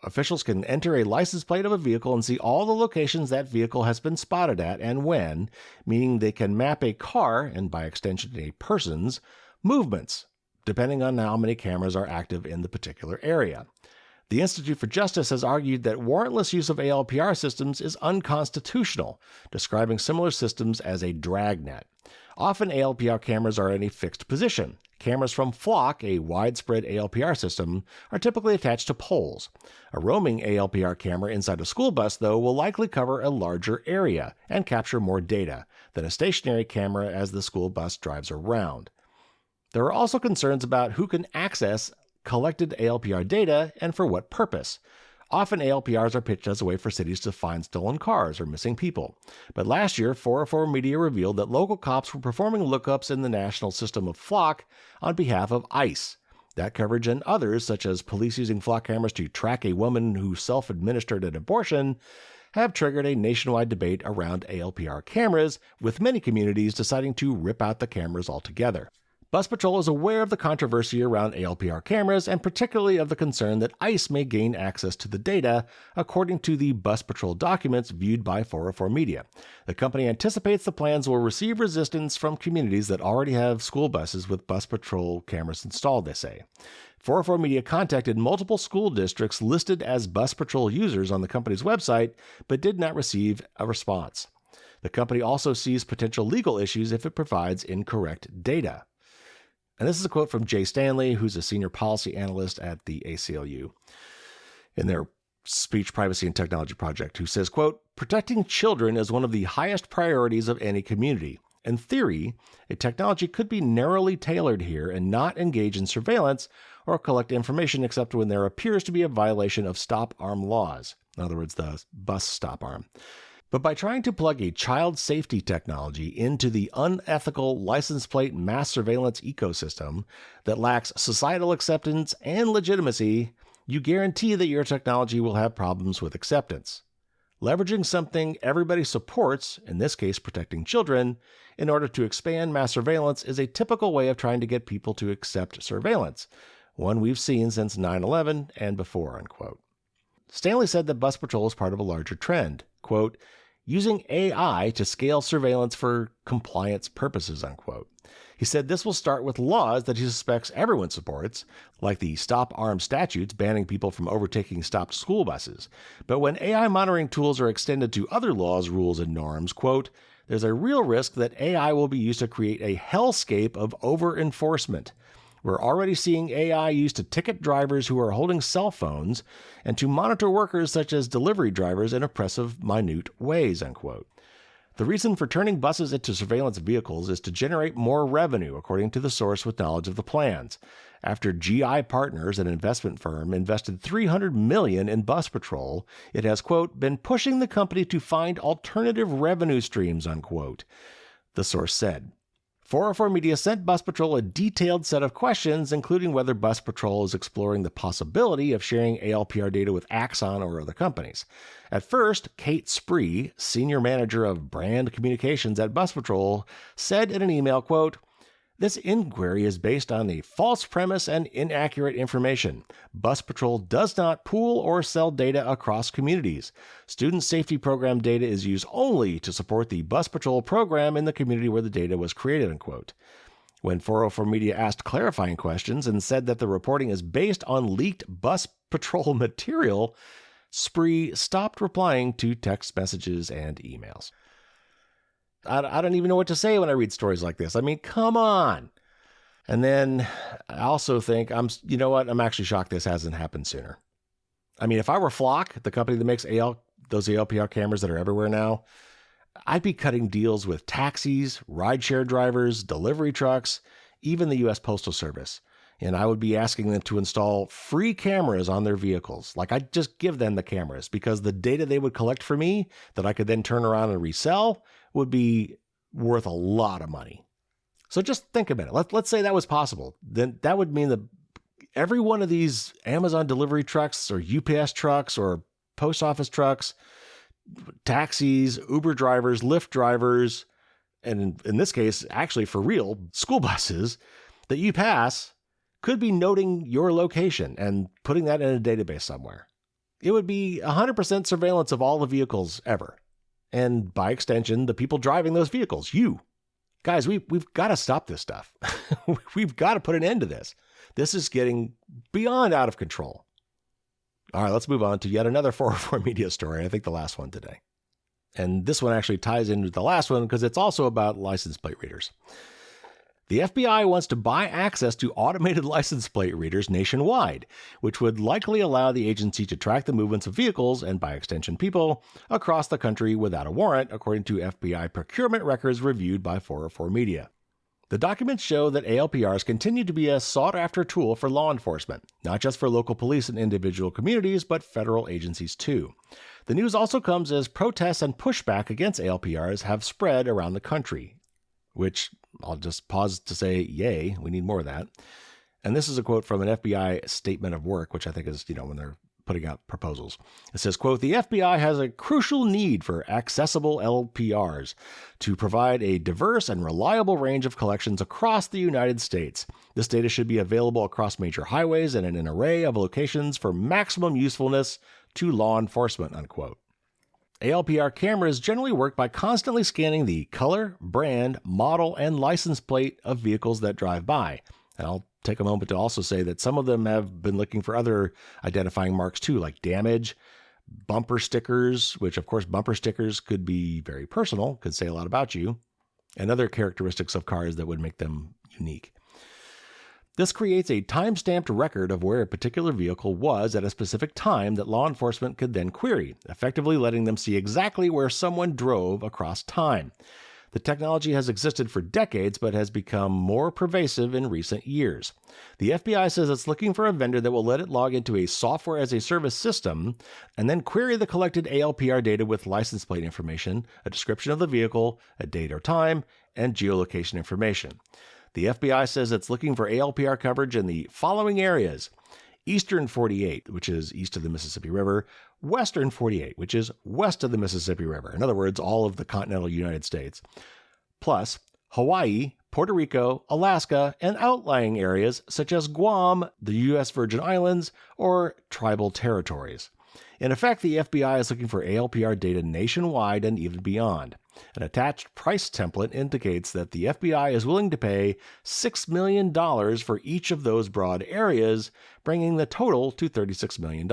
Officials can enter a license plate of a vehicle and see all the locations that vehicle has been spotted at and when, meaning they can map a car, and by extension a person's, movements, depending on how many cameras are active in the particular area. The Institute for Justice has argued that warrantless use of ALPR systems is unconstitutional, describing similar systems as a dragnet. Often ALPR cameras are in a fixed position. Cameras from Flock, a widespread ALPR system, are typically attached to poles. A roaming ALPR camera inside a school bus, though, will likely cover a larger area and capture more data than a stationary camera as the school bus drives around. There are also concerns about who can access collected ALPR data and for what purpose. Often ALPRs are pitched as a way for cities to find stolen cars or missing people. But last year, 404 Media revealed that local cops were performing lookups in the national system of Flock on behalf of ICE. That coverage and others, such as police using Flock cameras to track a woman who self-administered an abortion, have triggered a nationwide debate around ALPR cameras, with many communities deciding to rip out the cameras altogether. Bus Patrol is aware of the controversy around ALPR cameras and particularly of the concern that ICE may gain access to the data, according to the Bus Patrol documents viewed by 404 Media. The company anticipates the plans will receive resistance from communities that already have school buses with Bus Patrol cameras installed, they say. 404 Media contacted multiple school districts listed as Bus Patrol users on the company's website, but did not receive a response. The company also sees potential legal issues if it provides incorrect data. And this is a quote from Jay Stanley, who's a senior policy analyst at the ACLU in their Speech, Privacy, and Technology Project, who says, quote, "Protecting children is one of the highest priorities of any community. In theory, a technology could be narrowly tailored here and not engage in surveillance or collect information except when there appears to be a violation of stop-arm laws." In other words, the bus stop-arm. But by trying to plug a child safety technology into the unethical license plate mass surveillance ecosystem that lacks societal acceptance and legitimacy, you guarantee that your technology will have problems with acceptance. Leveraging something everybody supports, in this case protecting children, in order to expand mass surveillance is a typical way of trying to get people to accept surveillance, one we've seen since 9/11 and before, unquote. Stanley said that Bus Patrol is part of a larger trend, quote, "using AI to scale surveillance for compliance purposes," unquote. He said this will start with laws that he suspects everyone supports, like the stop-arm statutes banning people from overtaking stopped school buses. But when AI monitoring tools are extended to other laws, rules, and norms, quote, "there's a real risk that AI will be used to create a hellscape of over-enforcement. We're already seeing AI used to ticket drivers who are holding cell phones and to monitor workers such as delivery drivers in oppressive, minute ways," unquote. The reason for turning buses into surveillance vehicles is to generate more revenue, according to the source with knowledge of the plans. After GI Partners, an investment firm, invested $300 million in Bus Patrol, it has, quote, "been pushing the company to find alternative revenue streams," unquote, the source said. 404 Media sent Bus Patrol a detailed set of questions, including whether Bus Patrol is exploring the possibility of sharing ALPR data with Axon or other companies. At first, Kate Spree, senior manager of brand communications at Bus Patrol, said in an email, quote, "This inquiry is based on a false premise and inaccurate information. Bus Patrol does not pool or sell data across communities. Student safety program data is used only to support the Bus Patrol program in the community where the data was created," unquote. When 404 Media asked clarifying questions and said that the reporting is based on leaked Bus Patrol material, Spree stopped replying to text messages and emails. I don't even know what to say when I read stories like this. I mean, come on. And then I also think, I'm actually shocked this hasn't happened sooner. I mean, if I were Flock, the company that makes those ALPR cameras that are everywhere now, I'd be cutting deals with taxis, rideshare drivers, delivery trucks, even the U.S. Postal Service. And I would be asking them to install free cameras on their vehicles. Like, I'd just give them the cameras because the data they would collect for me that I could then turn around and resell would be worth a lot of money. So just think a minute. Let's say that was possible. Then that would mean that every one of these Amazon delivery trucks or UPS trucks or post office trucks, taxis, Uber drivers, Lyft drivers, and in this case, actually for real, school buses that you pass could be noting your location and putting that in a database somewhere. It would be 100% surveillance of all the vehicles ever. And by extension, the people driving those vehicles, you. Guys, we've got to stop this stuff. We've got to put an end to this. This is getting beyond out of control. All right, let's move on to yet another 404 Media story. I think the last one today. And this one actually ties into the last one because it's also about license plate readers. The FBI wants to buy access to automated license plate readers nationwide, which would likely allow the agency to track the movements of vehicles, and by extension people, across the country without a warrant, according to FBI procurement records reviewed by 404 Media. The documents show that ALPRs continue to be a sought-after tool for law enforcement, not just for local police and individual communities, but federal agencies too. The news also comes as protests and pushback against ALPRs have spread around the country, which I'll just pause to say, yay, we need more of that. And this is a quote from an FBI statement of work, which I think is, when they're putting out proposals. It says, quote, the FBI has a crucial need for accessible ALPRs to provide a diverse and reliable range of collections across the United States. This data should be available across major highways and in an array of locations for maximum usefulness to law enforcement, unquote. ALPR cameras generally work by constantly scanning the color, brand, model, and license plate of vehicles that drive by. And I'll take a moment to also say that some of them have been looking for other identifying marks too, like damage, bumper stickers, which of course bumper stickers could be very personal, could say a lot about you, and other characteristics of cars that would make them unique. This creates a time-stamped record of where a particular vehicle was at a specific time that law enforcement could then query, effectively letting them see exactly where someone drove across time. The technology has existed for decades, but has become more pervasive in recent years. The FBI says it's looking for a vendor that will let it log into a software-as-a-service system and then query the collected ALPR data with license plate information, a description of the vehicle, a date or time, and geolocation information. The FBI says it's looking for ALPR coverage in the following areas: Eastern 48, which is east of the Mississippi River, Western 48, which is west of the Mississippi River. In other words, all of the continental United States, plus Hawaii, Puerto Rico, Alaska, and outlying areas such as Guam, the U.S. Virgin Islands, or tribal territories. In effect, the FBI is looking for ALPR data nationwide and even beyond. An attached price template indicates that the FBI is willing to pay $6 million for each of those broad areas, bringing the total to $36 million.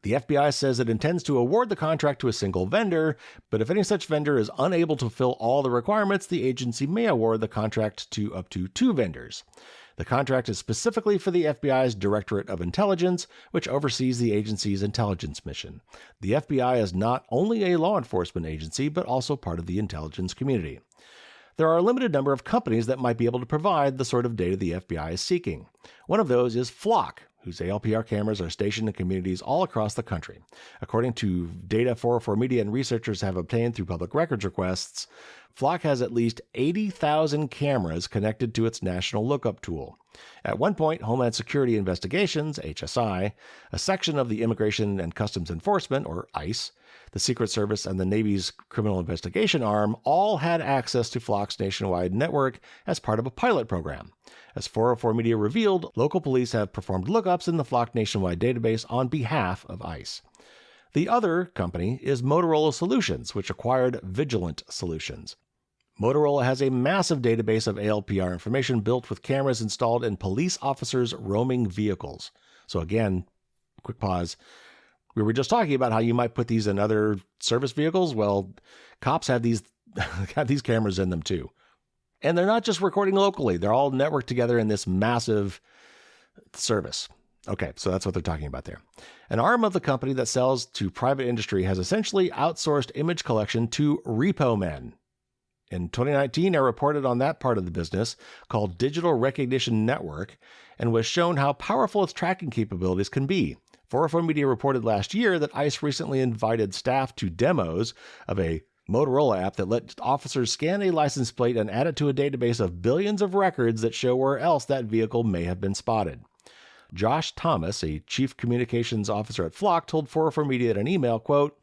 The FBI says it intends to award the contract to a single vendor, but if any such vendor is unable to fill all the requirements, the agency may award the contract to up to 2 vendors. The contract is specifically for the FBI's Directorate of Intelligence, which oversees the agency's intelligence mission. The FBI is not only a law enforcement agency, but also part of the intelligence community. There are a limited number of companies that might be able to provide the sort of data the FBI is seeking. One of those is Flock, whose ALPR cameras are stationed in communities all across the country. According to data 404 Media and researchers have obtained through public records requests, Flock has at least 80,000 cameras connected to its national lookup tool. At one point, Homeland Security Investigations, HSI, a section of the Immigration and Customs Enforcement, or ICE, the Secret Service, and the Navy's Criminal Investigation Arm all had access to Flock's nationwide network as part of a pilot program. As 404 Media revealed, local police have performed lookups in the Flock nationwide database on behalf of ICE. The other company is Motorola Solutions, which acquired Vigilant Solutions. Motorola has a massive database of ALPR information built with cameras installed in police officers' roaming vehicles. So again, quick pause. We were just talking about how you might put these in other service vehicles. Well, cops have these cameras in them too. And they're not just recording locally. They're all networked together in this massive service. Okay, so that's what they're talking about there. An arm of the company that sells to private industry has essentially outsourced image collection to repo men. In 2019, I reported on that part of the business called Digital Recognition Network and was shown how powerful its tracking capabilities can be. 404 Media reported last year that ICE recently invited staff to demos of a Motorola app that let officers scan a license plate and add it to a database of billions of records that show where else that vehicle may have been spotted. Josh Thomas, a chief communications officer at Flock, told 404 Media in an email, quote,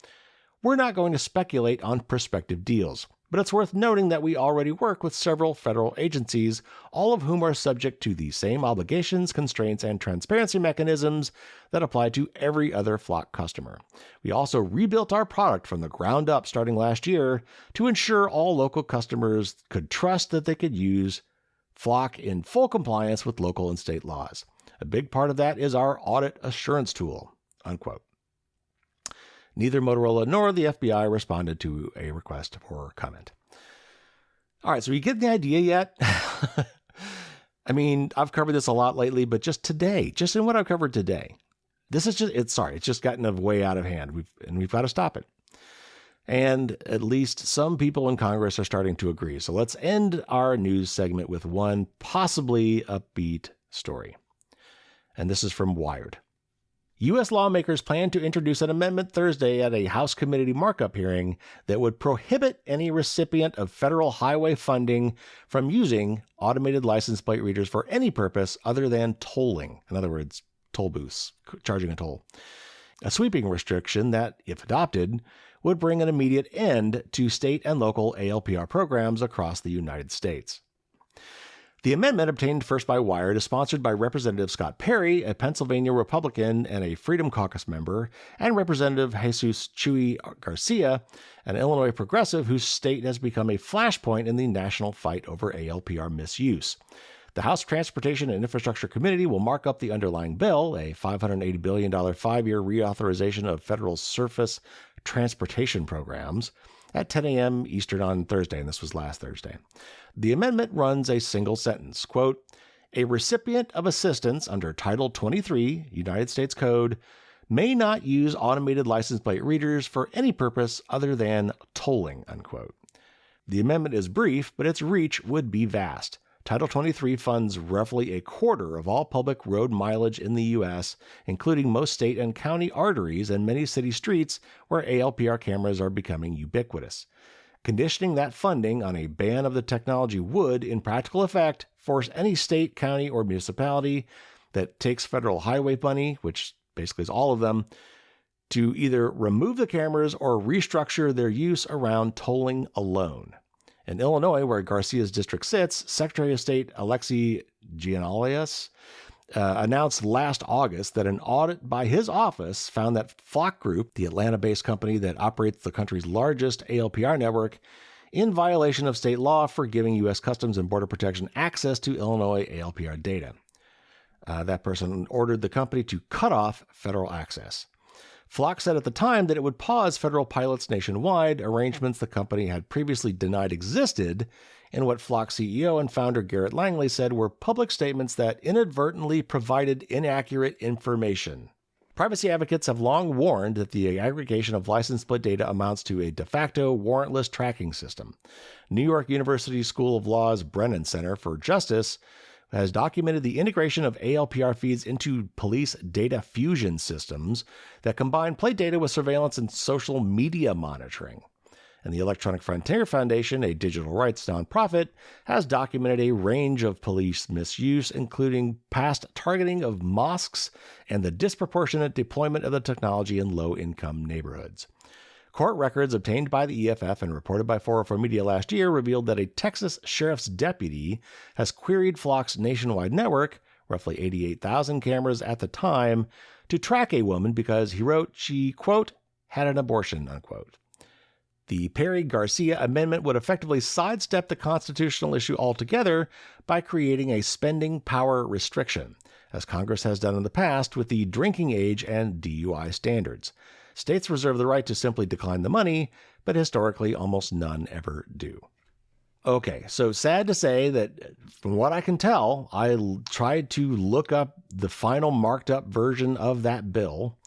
"We're not going to speculate on prospective deals, but it's worth noting that we already work with several federal agencies, all of whom are subject to the same obligations, constraints, and transparency mechanisms that apply to every other Flock customer. We also rebuilt our product from the ground up starting last year to ensure all local customers could trust that they could use Flock in full compliance with local and state laws. A big part of that is our audit assurance tool," unquote. Neither Motorola nor the FBI responded to a request for comment. All right, so you get the idea yet? I mean, I've covered this a lot lately, but just today, just in what I've covered today, this is just, it's just gotten way out of hand. We've got to stop it. And at least some people in Congress are starting to agree. So let's end our news segment with one possibly upbeat story. And this is from Wired. U.S. lawmakers plan to introduce an amendment Thursday at a House committee markup hearing that would prohibit any recipient of federal highway funding from using automated license plate readers for any purpose other than tolling. In other words, toll booths, charging a toll. a sweeping restriction that, if adopted, would bring an immediate end to state and local ALPR programs across the United States. The amendment, obtained first by Wired, is sponsored by Representative Scott Perry, a Pennsylvania Republican and a Freedom Caucus member, and Representative Jesus Chuy Garcia, an Illinois progressive whose state has become a flashpoint in the national fight over ALPR misuse. The House Transportation and Infrastructure Committee will mark up the underlying bill, a $580 billion 5-year reauthorization of federal surface transportation programs, at 10 a.m. Eastern on Thursday, and this was last Thursday. The amendment runs a single sentence, quote, "A recipient of assistance under Title 23, United States Code, may not use automated license plate readers for any purpose other than tolling," unquote. The amendment is brief, but its reach would be vast. Title 23 funds roughly a quarter of all public road mileage in the U.S., including most state and county arteries and many city streets where ALPR cameras are becoming ubiquitous. Conditioning that funding on a ban of the technology would, in practical effect, force any state, county, or municipality that takes federal highway money, which basically is all of them, to either remove the cameras or restructure their use around tolling alone. In Illinois, where Garcia's district sits, Secretary of State Alexei Giannoulias announced last August that an audit by his office found that Flock Group, the Atlanta-based company that operates the country's largest ALPR network, in violation of state law for giving U.S. Customs and Border Protection access to Illinois ALPR data. That person ordered the company to cut off federal access. Flock said at the time that it would pause federal pilots nationwide, arrangements the company had previously denied existed, and what Flock CEO and founder Garrett Langley said were public statements that inadvertently provided inaccurate information. Privacy advocates have long warned that the aggregation of license plate data amounts to a de facto warrantless tracking system. New York University School of Law's Brennan Center for Justice has documented the integration of ALPR feeds into police data fusion systems that combine plate data with surveillance and social media monitoring. And the Electronic Frontier Foundation, a digital rights nonprofit, has documented a range of police misuse, including past targeting of mosques and the disproportionate deployment of the technology in low-income neighborhoods. Court records obtained by the EFF and reported by 404 Media last year revealed that a Texas sheriff's deputy has queried Flock's nationwide network, roughly 88,000 cameras at the time, to track a woman because he wrote she, quote, had an abortion, unquote. The Perry-Garcia amendment would effectively sidestep the constitutional issue altogether by creating a spending power restriction, as Congress has done in the past with the drinking age and DUI standards. States reserve the right to simply decline the money, but historically almost none ever do. Okay, so sad to say that from what I can tell, I tried to look up the final marked up version of that bill,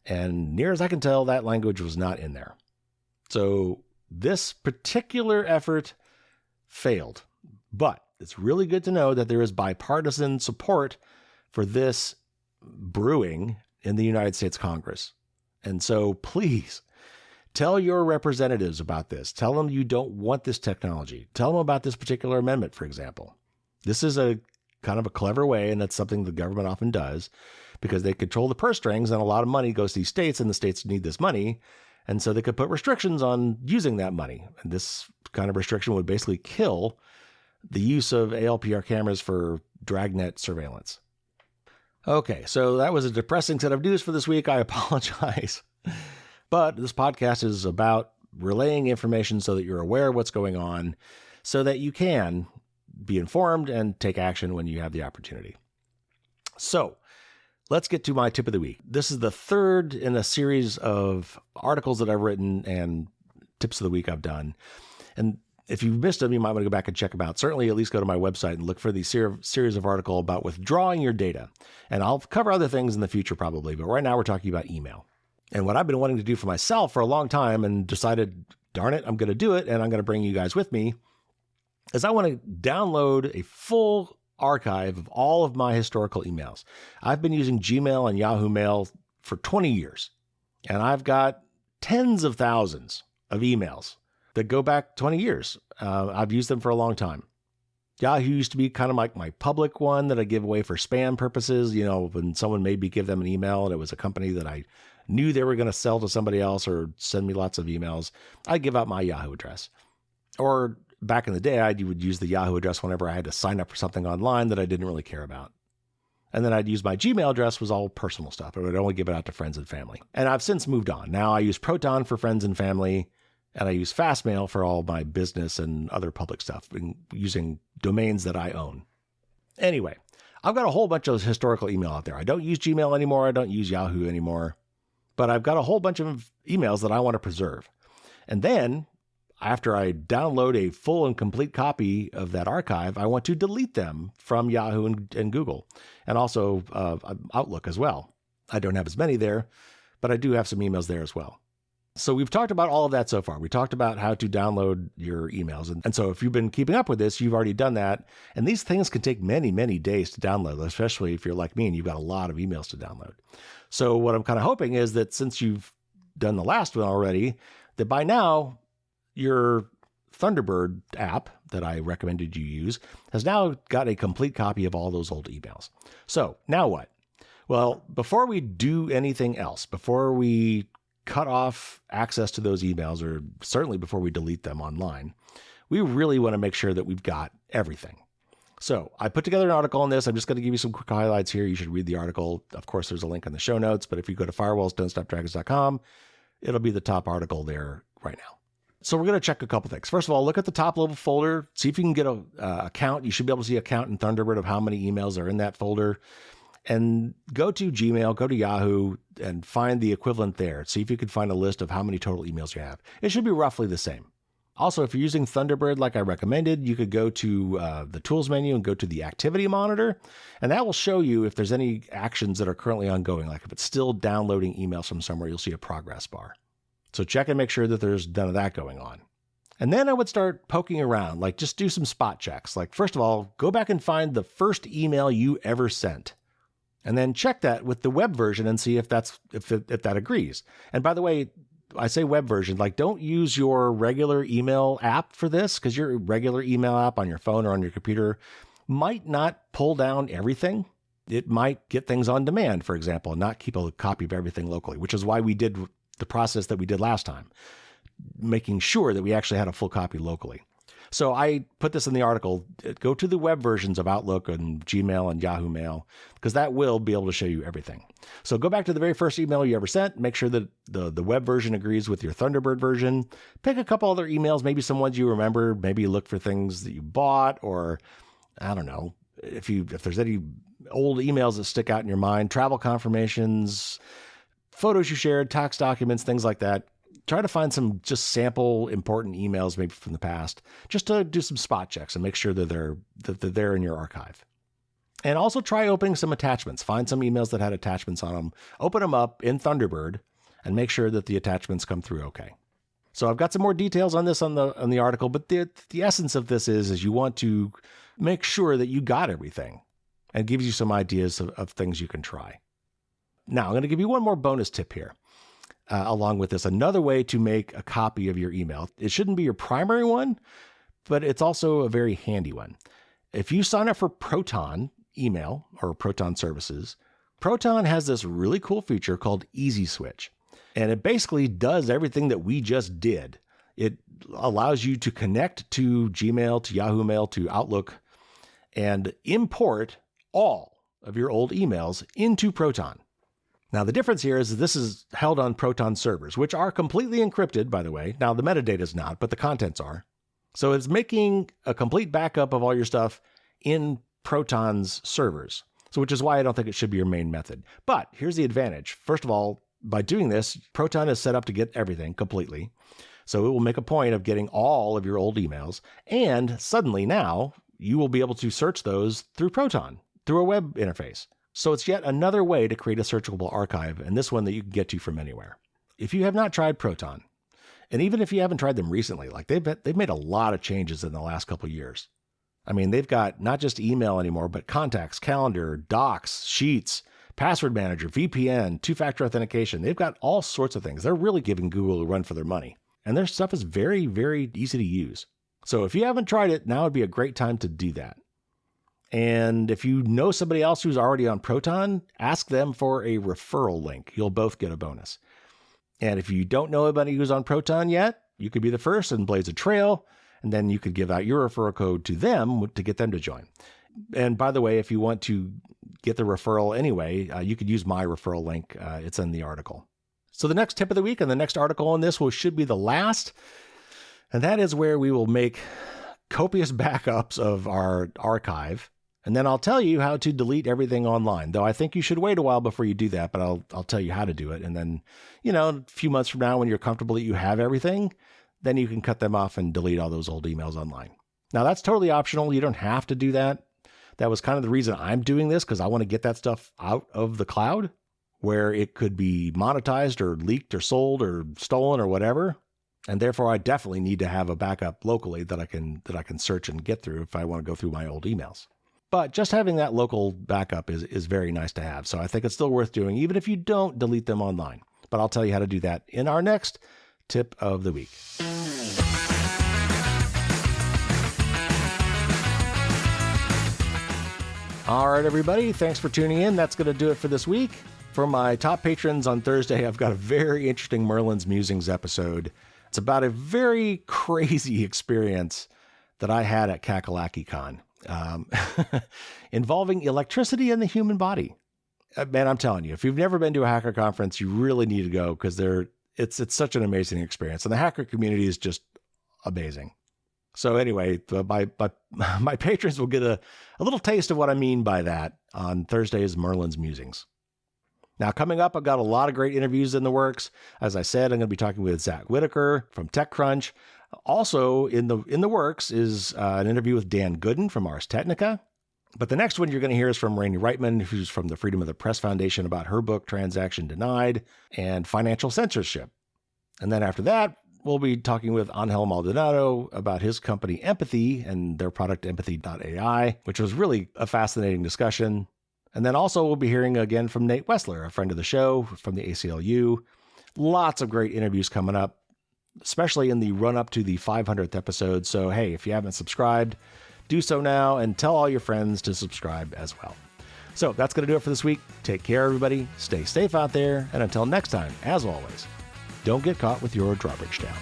and near as I can tell, that language was not in there. So this particular effort failed, but it's really good to know that there is bipartisan support for this brewing in the United States Congress. And so please tell your representatives about this. Tell them you don't want this technology. Tell them about this particular amendment, for example. This is a kind of a clever way, and that's something the government often does because they control the purse strings and a lot of money goes to these states and the states need this money. And so they could put restrictions on using that money. And this kind of restriction would basically kill the use of ALPR cameras for dragnet surveillance. Okay, so that was a depressing set of news for this week. I apologize. But this podcast is about relaying information so that you're aware of what's going on, so that you can be informed and take action when you have the opportunity. So let's get to my tip of the week. This is the third in a series of articles that I've written and tips of the week I've done. And if you've missed them, you might want to go back and check them out. Certainly, at least go to my website and look for the series of articles about withdrawing your data. And I'll cover other things in the future probably, but right now we're talking about email. And what I've been wanting to do for myself for a long time and decided, darn it, I'm going to do it and I'm going to bring you guys with me, is I want to download a full archive of all of my historical emails. I've been using Gmail and Yahoo Mail for 20 years, and I've got tens of thousands of emails that go back 20 years. I've used them for a long time. Yahoo used to be kind of like my public one that I give away for spam purposes. You know, when someone maybe give them an email and it was a company that I knew they were going to sell to somebody else or send me lots of emails, I'd give out my Yahoo address. Or back in the day, I would use the Yahoo address whenever I had to sign up for something online that I didn't really care about. And then I'd use my Gmail address, was all personal stuff. I would only give it out to friends and family. And I've since moved on. Now I use Proton for friends and family, and I use Fastmail for all my business and other public stuff, using domains that I own. Anyway, I've got a whole bunch of historical email out there. I don't use Gmail anymore. I don't use Yahoo anymore. But I've got a whole bunch of emails that I want to preserve. And then, after I download a full and complete copy of that archive, I want to delete them from Yahoo and Google, and also Outlook as well. I don't have as many there, but I do have some emails there as well. So we've talked about all of that so far. We talked about how to download your emails. And so if you've been keeping up with this, you've already done that. And these things can take many, many days to download, especially if you're like me and you've got a lot of emails to download. So what I'm kind of hoping is that since you've done the last one already, that by now your Thunderbird app that I recommended you use has now got a complete copy of all those old emails. So now what? Well, before we do anything else, before we cut off access to those emails, or certainly before we delete them online, we really want to make sure that we've got everything. So I put together an article on this. I'm just going to give you some quick highlights here. You should read the article. Of course, there's a link in the show notes, but if you go to firewallsdon'tstopdragons.com, it'll be the top article there right now. So we're going to check a couple things. First of all, look at the top level folder. See if you can get a count. You should be able to see a count in Thunderbird of how many emails are in that folder. And go to Gmail, go to Yahoo, and find the equivalent there. See if you can find a list of how many total emails you have. It should be roughly the same. Also, if you're using Thunderbird like I recommended, you could go to the Tools menu and go to the Activity Monitor, and that will show you if there's any actions that are currently ongoing. Like if it's still downloading emails from somewhere, you'll see a progress bar. So check and make sure that there's none of that going on. And then I would start poking around, like just do some spot checks. Like first of all, go back and find the first email you ever sent. And then check that with the web version and see if that agrees. And by the way, I say web version, like don't use your regular email app for this, because your regular email app on your phone or on your computer might not pull down everything. It might get things on demand, for example, and not keep a copy of everything locally, which is why we did the process that we did last time, making sure that we actually had a full copy locally. So I put this in the article. Go to the web versions of Outlook and Gmail and Yahoo Mail, because that will be able to show you everything. So go back to the very first email you ever sent. Make sure that the web version agrees with your Thunderbird version. Pick a couple other emails, maybe some ones you remember. Maybe you look for things that you bought, or I don't know, if there's any old emails that stick out in your mind, travel confirmations, photos you shared, tax documents, things like that. Try to find some just sample important emails maybe from the past, just to do some spot checks and make sure that they're there in your archive. And also try opening some attachments. Find some emails that had attachments on them. Open them up in Thunderbird and make sure that the attachments come through okay. So I've got some more details on this on the article, but the essence of this is you want to make sure that you got everything, and gives you some ideas of things you can try. Now, I'm going to give you one more bonus tip here. Along with this, another way to make a copy of your email. It shouldn't be your primary one, but it's also a very handy one. If you sign up for Proton email or Proton services, Proton has this really cool feature called Easy Switch. And it basically does everything that we just did. It allows you to connect to Gmail, to Yahoo Mail, to Outlook, and import all of your old emails into Proton. Now, the difference here is this is held on Proton servers, which are completely encrypted, by the way. Now, the metadata is not, but the contents are. So it's making a complete backup of all your stuff in Proton's servers, so which is why I don't think it should be your main method. But here's the advantage. First of all, by doing this, Proton is set up to get everything completely. So it will make a point of getting all of your old emails. And suddenly now, you will be able to search those through Proton, through a web interface. So it's yet another way to create a searchable archive, and this one that you can get to from anywhere. If you have not tried Proton, and even if you haven't tried them recently, like they've made a lot of changes in the last couple of years. I mean, they've got not just email anymore, but contacts, calendar, docs, sheets, password manager, VPN, two-factor authentication. They've got all sorts of things. They're really giving Google a run for their money. And their stuff is very, very easy to use. So if you haven't tried it, now would be a great time to do that. And if you know somebody else who's already on Proton, ask them for a referral link. You'll both get a bonus. And if you don't know anybody who's on Proton yet, you could be the first and blaze a trail, and then you could give out your referral code to them to get them to join. And by the way, if you want to get the referral anyway, you could use my referral link. It's in the article. So the next tip of the week and the next article on this should be the last, and that is where we will make copious backups of our archive. And then I'll tell you how to delete everything online, though I think you should wait a while before you do that, but I'll tell you how to do it. And then, a few months from now when you're comfortable that you have everything, then you can cut them off and delete all those old emails online. Now, that's totally optional. You don't have to do that. That was kind of the reason I'm doing this, because I want to get that stuff out of the cloud where it could be monetized or leaked or sold or stolen or whatever. And therefore, I definitely need to have a backup locally that I can search and get through if I want to go through my old emails. But just having that local backup is very nice to have. So I think it's still worth doing, even if you don't delete them online. But I'll tell you how to do that in our next tip of the week. All right, everybody. Thanks for tuning in. That's going to do it for this week. For my top patrons on Thursday, I've got a very interesting Merlin's Musings episode. It's about a very crazy experience that I had at KakalakiCon. Involving electricity in the human body. Man, I'm telling you, if you've never been to a hacker conference, you really need to go, because it's such an amazing experience. And the hacker community is just amazing. So anyway, my patrons will get a little taste of what I mean by that on Thursday's Merlin's Musings. Now, coming up, I've got a lot of great interviews in the works. As I said, I'm going to be talking with Zach Whitaker from TechCrunch. Also in the works is an interview with Dan Gooden from Ars Technica. But the next one you're going to hear is from Rainey Reitman, who's from the Freedom of the Press Foundation, about her book, Transaction Denied, and financial censorship. And then after that, we'll be talking with Angel Maldonado about his company Empathy and their product Empathy.ai, which was really a fascinating discussion. And then also we'll be hearing again from Nate Wessler, a friend of the show from the ACLU. Lots of great interviews coming up, especially in the run-up to the 500th episode. So, hey, if you haven't subscribed, do so now and tell all your friends to subscribe as well. So that's going to do it for this week. Take care, everybody. Stay safe out there. And until next time, as always, don't get caught with your drawbridge down.